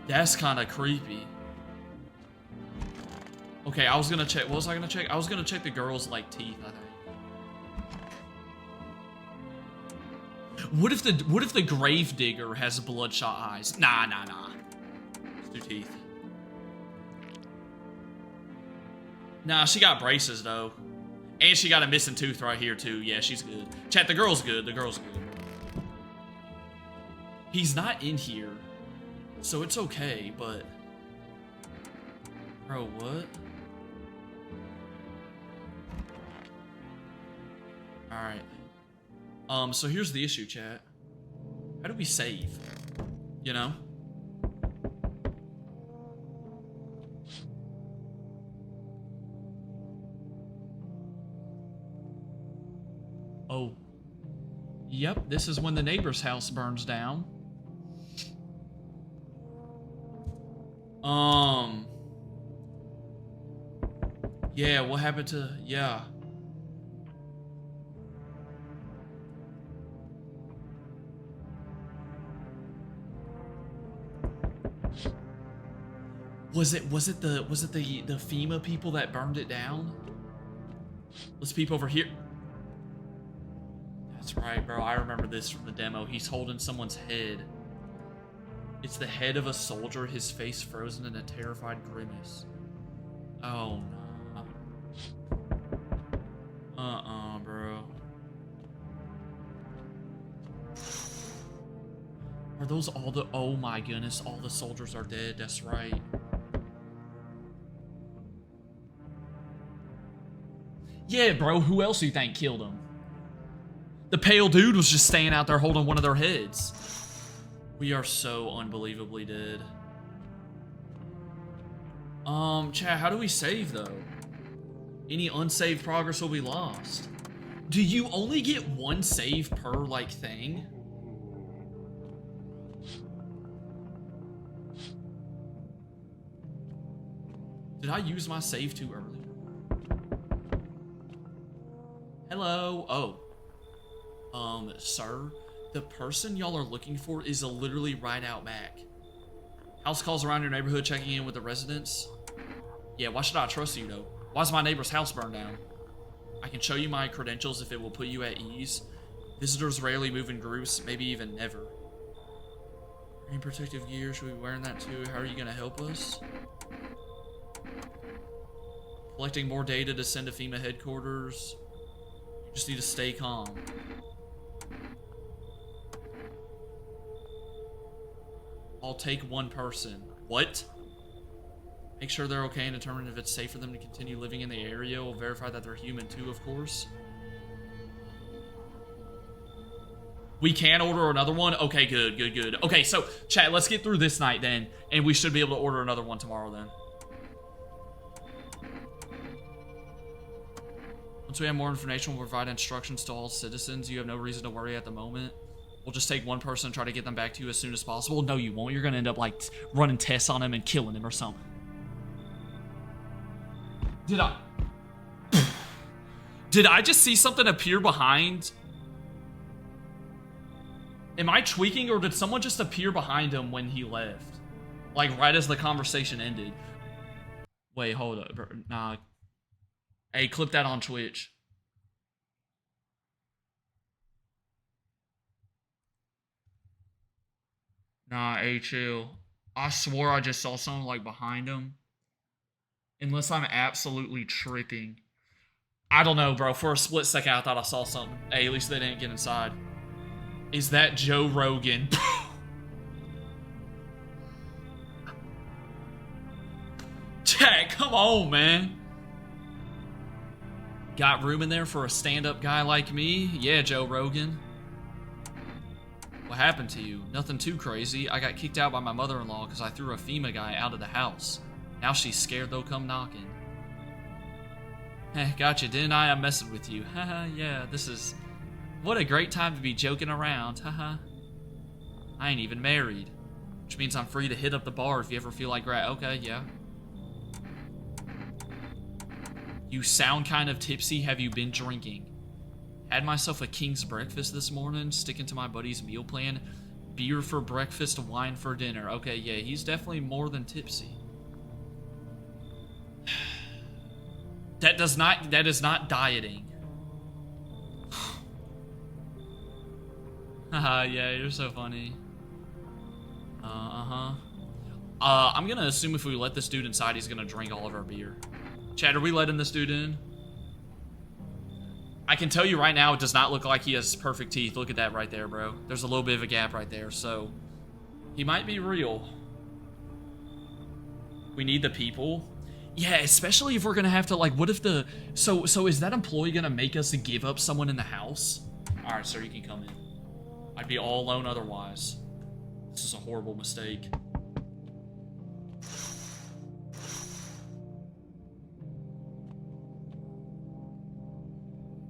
that's kind of creepy. Okay, I was gonna check... what was I gonna check? I was gonna check the girl's, like, teeth, I think. What if the grave digger has bloodshot eyes? Nah. Let's do teeth. Nah, she got braces, though. And she got a missing tooth right here, too. Yeah, she's good. Chat, the girl's good. The girl's good. He's not in here, so it's okay, but... bro, what? Alright. So here's the issue, chat. How do we save? You know? Oh. Yep, this is when the neighbor's house burns down. Yeah, what happened to... yeah. Was it the FEMA people that burned it down? Let's peep over here. That's right, bro. I remember this from the demo. He's holding someone's head. It's the head of a soldier, his face frozen in a terrified grimace. Oh, no. Bro. Are those all the... oh my goodness, all the soldiers are dead. That's right. Yeah, bro, who else do you think killed him? The pale dude was just staying out there holding one of their heads. We are so unbelievably dead. Chat, how do we save, though? Any unsaved progress will be lost. Do you only get one save per, like, thing? Did I use my save too early? Hello? Oh. Sir? The person y'all are looking for is literally right out back. House calls around your neighborhood checking in with the residents. Yeah, why should I trust you, though? Why's my neighbor's house burned down? I can show you my credentials if it will put you at ease. Visitors rarely move in groups, maybe even never. Green protective gear, should we be wearing that too? How are you gonna help us? Collecting more data to send to FEMA headquarters. You just need to stay calm. I'll take one person. What? Make sure they're okay and determine if it's safe for them to continue living in the area. We'll verify that they're human too, of course. We can order another one? Okay, good. Okay, so, chat, let's get through this night then, and we should be able to order another one tomorrow then. Once we have more information, we'll provide instructions to all citizens. You have no reason to worry at the moment. We'll just take one person and try to get them back to you as soon as possible. No, you won't. You're going to end up, like, running tests on him and killing him or something. Did I just see something appear behind? Am I tweaking, or did someone just appear behind him when he left? Like, right as the conversation ended. Wait, hold up. Nah. Hey, clip that on Twitch. Nah, chill. I swore I just saw someone like behind him. Unless I'm absolutely tripping. I don't know, bro. For a split second, I thought I saw something. Hey, at least they didn't get inside. Is that Joe Rogan? Chat, come on, man. Got room in there for a stand-up guy like me? Yeah, Joe Rogan. What happened to you? Nothing too crazy. I got kicked out by my mother-in-law because I threw a FEMA guy out of the house. Now she's scared they'll come knocking. Gotcha, didn't I? I'm messing with you. Haha, yeah, this is... What a great time to be joking around, haha. I ain't even married. Which means I'm free to hit up the bar if you ever feel like... Okay, yeah. You sound kind of tipsy. Have you been drinking? Had myself a king's breakfast this morning, sticking to my buddy's meal plan. Beer for breakfast, wine for dinner. Okay, yeah, he's definitely more than tipsy. That is not dieting. Haha, yeah, you're so funny. I'm gonna assume if we let this dude inside, he's gonna drink all of our beer. Chad, are we letting this dude in? I can tell you right now, it does not look like he has perfect teeth. Look at that right there, bro. There's a little bit of a gap right there, so... He might be real. We need the people. Yeah, especially if we're gonna have to, like, what if the... So is that employee gonna make us give up someone in the house? Alright, sir, you can come in. I'd be all alone otherwise. This is a horrible mistake.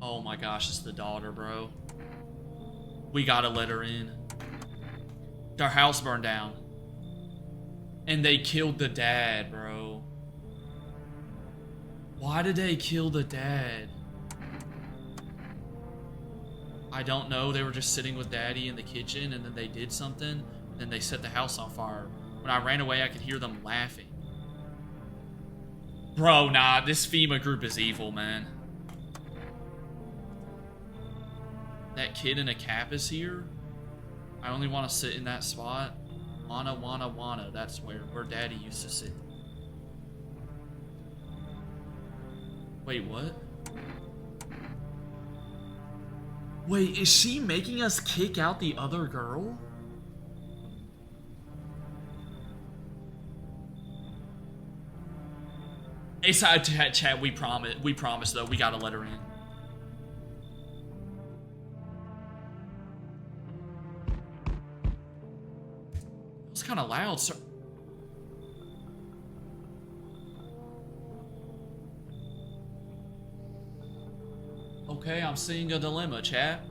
Oh my gosh, it's the daughter, bro. We gotta let her in. Their house burned down. And they killed the dad, bro. Why did they kill the dad? I don't know. They were just sitting with daddy in the kitchen and then they did something. And then they set the house on fire. When I ran away, I could hear them laughing. Bro, nah, this FEMA group is evil, man. That kid in a cap is here. I only want to sit in that spot. Wanna. That's where daddy used to sit. Wait, what? Wait, is she making us kick out the other girl? It's chat, we promise though, we gotta let her in. It's kind of loud, sir. Okay, I'm seeing a dilemma, chat.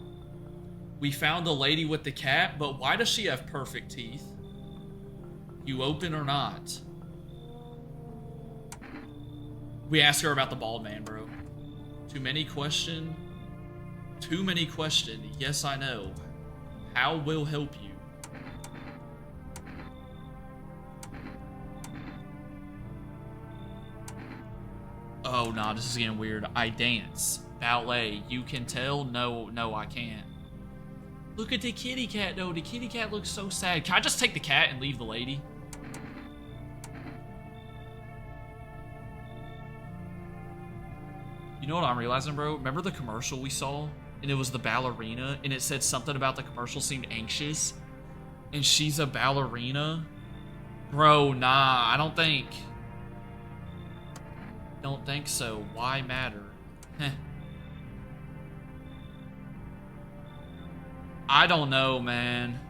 We found the lady with the cat, but why does she have perfect teeth? You open or not? We ask her about the bald man, bro. Too many question. Yes, I know. How will help you? Oh, nah, this is getting weird. I dance. Ballet. You can tell? No, I can't. Look at the kitty cat, though. The kitty cat looks so sad. Can I just take the cat and leave the lady? You know what I'm realizing, bro? Remember the commercial we saw? And it was the ballerina, and it said something about the commercial seemed anxious? And she's a ballerina? Bro, nah, I don't think so. Why matter? Heh. I don't know, man.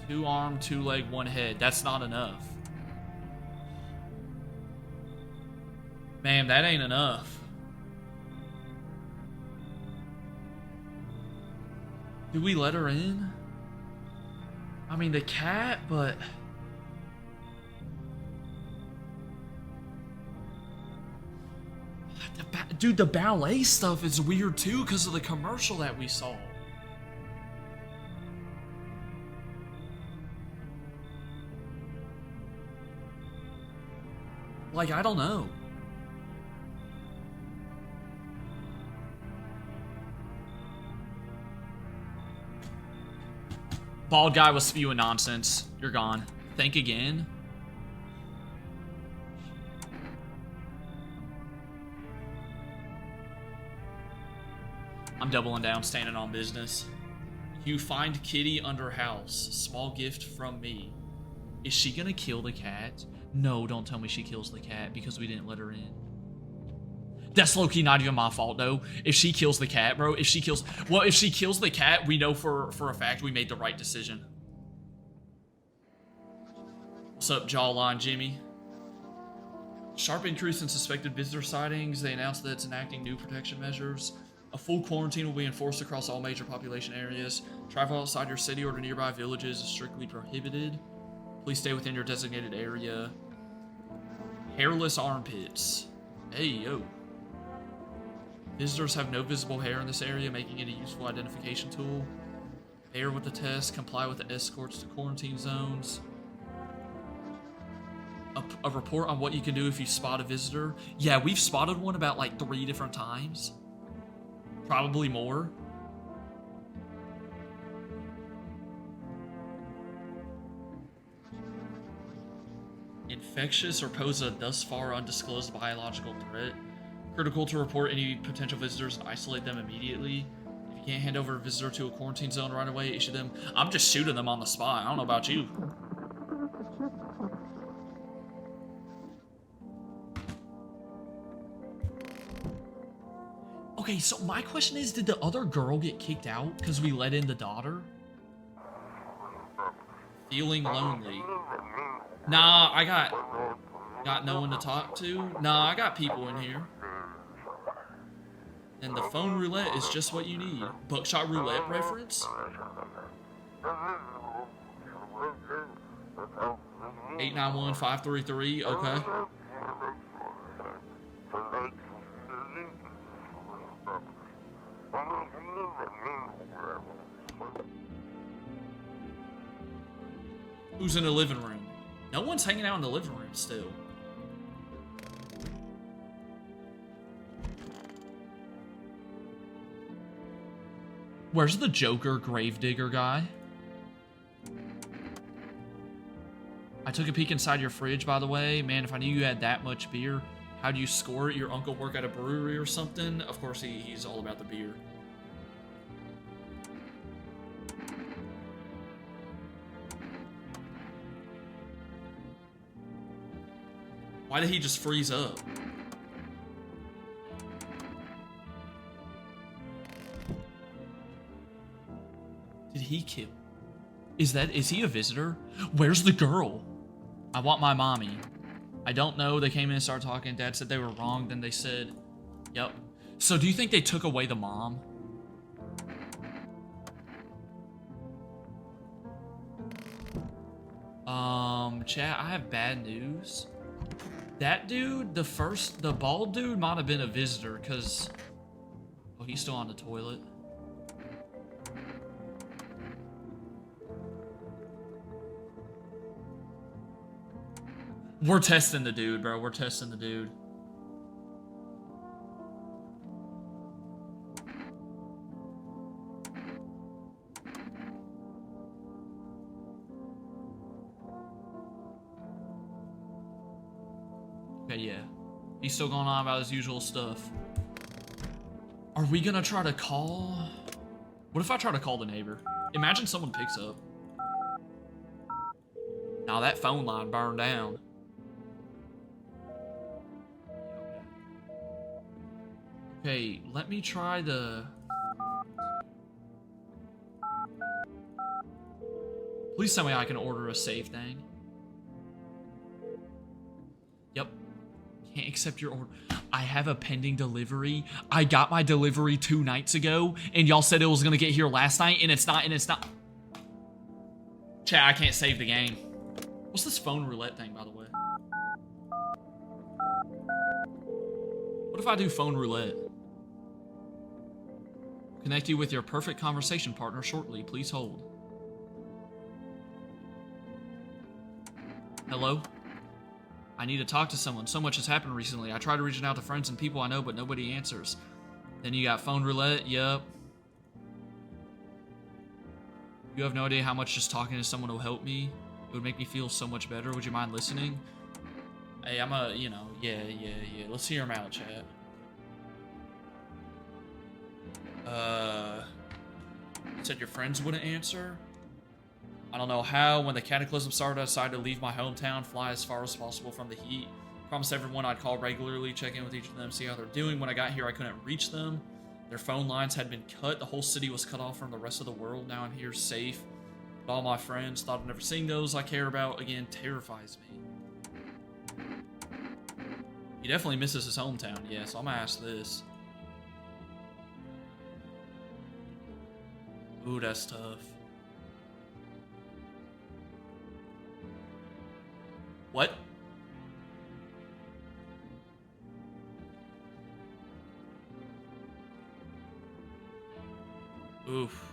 2 arm, 2 leg, 1 head. That's not enough. Man, that ain't enough. Do we let her in? I mean, the cat, but... Dude, the ballet stuff is weird too because of the commercial that we saw. Like, I don't know. Bald guy was spewing nonsense. You're gone. Think again. I'm doubling down, standing on business. You find Kitty under house. Small gift from me. Is she gonna kill the cat? No, don't tell me she kills the cat because we didn't let her in. That's low-key not even my fault, though. If she kills the cat, bro, if she kills the cat, we know for a fact we made the right decision. What's up, Jawline Jimmy? Sharp increase in suspected visitor sightings. They announced that it's enacting new protection measures. A full quarantine will be enforced across all major population areas. Travel outside your city or to nearby villages is strictly prohibited. Please stay within your designated area. Hairless armpits. Hey, yo. Visitors have no visible hair in this area, making it a useful identification tool. Pair with the test. Comply with the escorts to quarantine zones. A report on what you can do if you spot a visitor. Yeah, we've spotted one about like 3 different times. Probably more. Infectious or pose a thus far undisclosed biological threat. Critical to report any potential visitors and isolate them immediately. If you can't hand over a visitor to a quarantine zone right away, issue them. I'm just shooting them on the spot. I don't know about you. Okay, so my question is, did the other girl get kicked out because we let in the daughter? Feeling lonely. Nah, I got no one to talk to. Nah, I got people in here. And the phone roulette is just what you need. Buckshot roulette reference? 891-533, okay. Who's in the living room? No one's hanging out in the living room still. Where's the Joker Gravedigger guy? I took a peek inside your fridge, by the way. Man, if I knew you had that much beer, how do you score it? Your uncle work at a brewery or something? Of course, he's all about the beer. Why did he just freeze up? Did he kill? Is he a visitor? Where's the girl? I want my mommy. I don't know. They came in and started talking. Dad said they were wrong. Then they said, yep. So do you think they took away the mom? Chat, I have bad news. That dude, the bald dude might have been a visitor, because... Oh, he's still on the toilet. We're testing the dude, bro. We're testing the dude. Okay, yeah. He's still going on about his usual stuff. Are we gonna try to call? What if I try to call the neighbor? Imagine someone picks up. Now that phone line burned down. Okay, let me try the... Please tell me I can order a save thing. Yep. Can't accept your order. I have a pending delivery. I got my delivery 2 nights ago, and y'all said it was gonna get here last night, and it's not. Chat, I can't save the game. What's this phone roulette thing, by the way? What if I do phone roulette? Connect you with your perfect conversation partner shortly. Please hold. Hello? I need to talk to someone. So much has happened recently. I tried reaching out to friends and people I know, but nobody answers. Then you got phone roulette. Yup. You have no idea how much just talking to someone will help me. It would make me feel so much better. Would you mind listening? Hey, I'm a, you know, yeah. Let's hear him out, chat. Said your friends wouldn't answer? I don't know how. When the cataclysm started, I decided to leave my hometown, fly as far as possible from the heat. Promised everyone I'd call regularly, check in with each of them, see how they're doing. When I got here, I couldn't reach them. Their phone lines had been cut. The whole city was cut off from the rest of the world. Now I'm here safe. But all my friends thought I'd never seen those I care about again terrifies me. He definitely misses his hometown. Yeah, so I'm gonna ask this. Ooh, that's tough. What? Oof.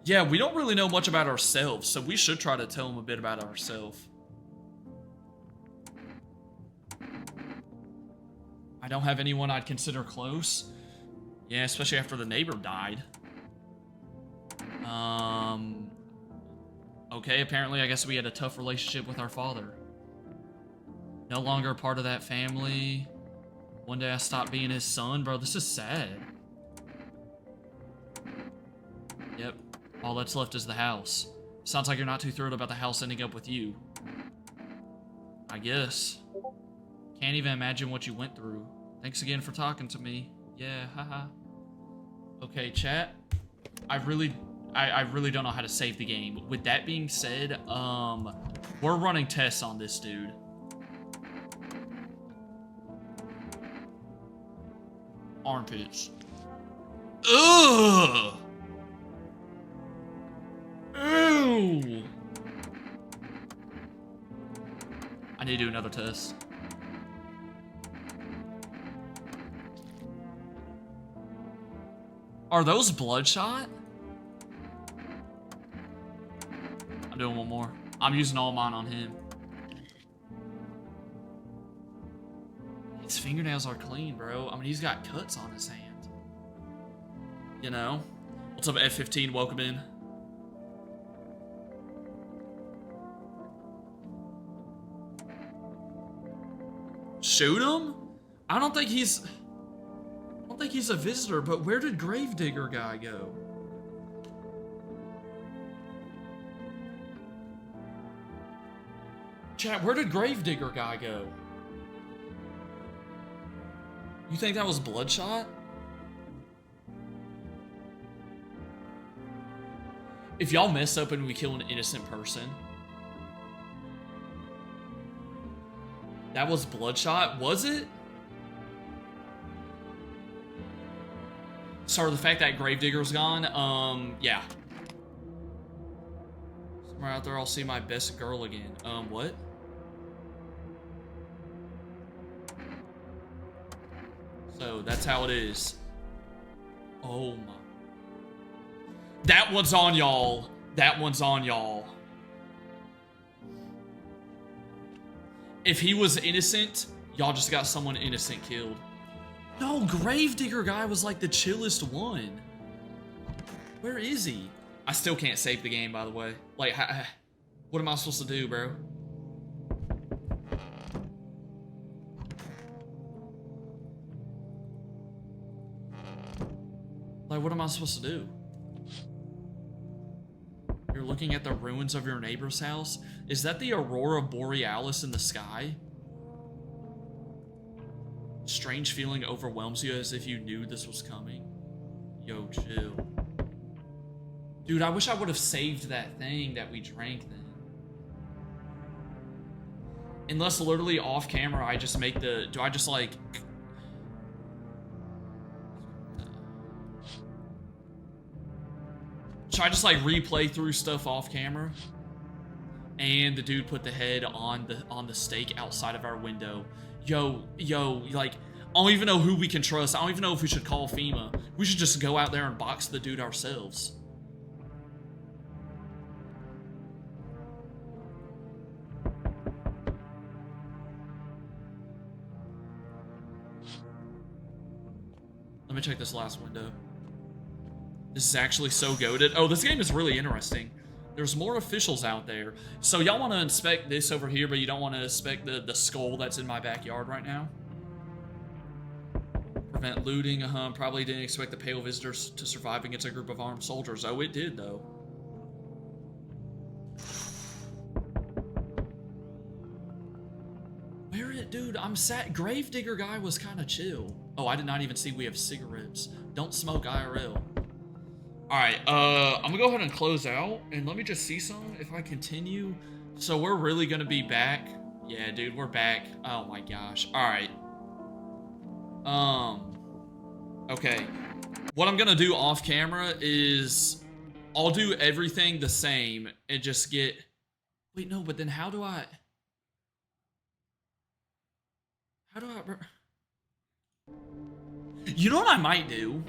Yeah, we don't really know much about ourselves, so we should try to tell him a bit about ourselves. I don't have anyone I'd consider close. Yeah, especially after the neighbor died. Okay, apparently I guess we had a tough relationship with our father. No longer a part of that family. One day I stopped being his son. Bro, this is sad. Yep. All that's left is the house. Sounds like you're not too thrilled about the house ending up with you. I guess. Can't even imagine what you went through. Thanks again for talking to me. Yeah, haha. Okay, chat. I really don't know how to save the game. With that being said, we're running tests on this dude. Armpits. Ugh! Ew! I need to do another test. Are those bloodshot? I'm doing one more. I'm using all mine on him. His fingernails are clean, bro. I mean, he's got cuts on his hand. You know? What's up, F15? Welcome in. Shoot him? I don't think he's a visitor, but where did Gravedigger guy go? Chat, where did Gravedigger guy go? You think that was Bloodshot? If y'all mess up and we kill an innocent person, that was Bloodshot, was it? Sorry, the fact that Gravedigger's gone, yeah. Somewhere out there I'll see my best girl again. What? So, that's how it is. Oh my. That one's on y'all. That one's on y'all. If he was innocent, y'all just got someone innocent killed. No, Gravedigger guy was like the chillest one. Where is he? I still can't save the game, by the way. Like, what am I supposed to do, bro? Like, what am I supposed to do? You're looking at the ruins of your neighbor's house? Is that the Aurora Borealis in the sky? Strange feeling overwhelms you as if you knew this was coming. Yo, chill. Dude, I wish I would have saved that thing that we drank then. Unless literally off camera I just make the... Do I just like... Should I just like replay through stuff off camera? And the dude put the head on the stake outside of our window. Yo, like, I don't even know who we can trust. I don't even know if we should call FEMA. We should just go out there and box the dude ourselves. Let me check this last window. This is actually so goated. Oh, this game is really interesting. There's more officials out there. So y'all want to inspect this over here, but you don't want to inspect the skull that's in my backyard right now? Prevent looting. Probably didn't expect the pale visitors to survive against a group of armed soldiers. Oh, it did, though. Dude, I'm sad. Gravedigger guy was kind of chill. Oh, I did not even see we have cigarettes. Don't smoke IRL. Alright, I'm gonna go ahead and close out, and let me just see some if I continue. So we're really gonna be back. Yeah, dude, we're back. Oh my gosh. Alright. Okay. What I'm gonna do off camera is I'll do everything the same and just get... Wait, no, but then how do I... You know what I might do?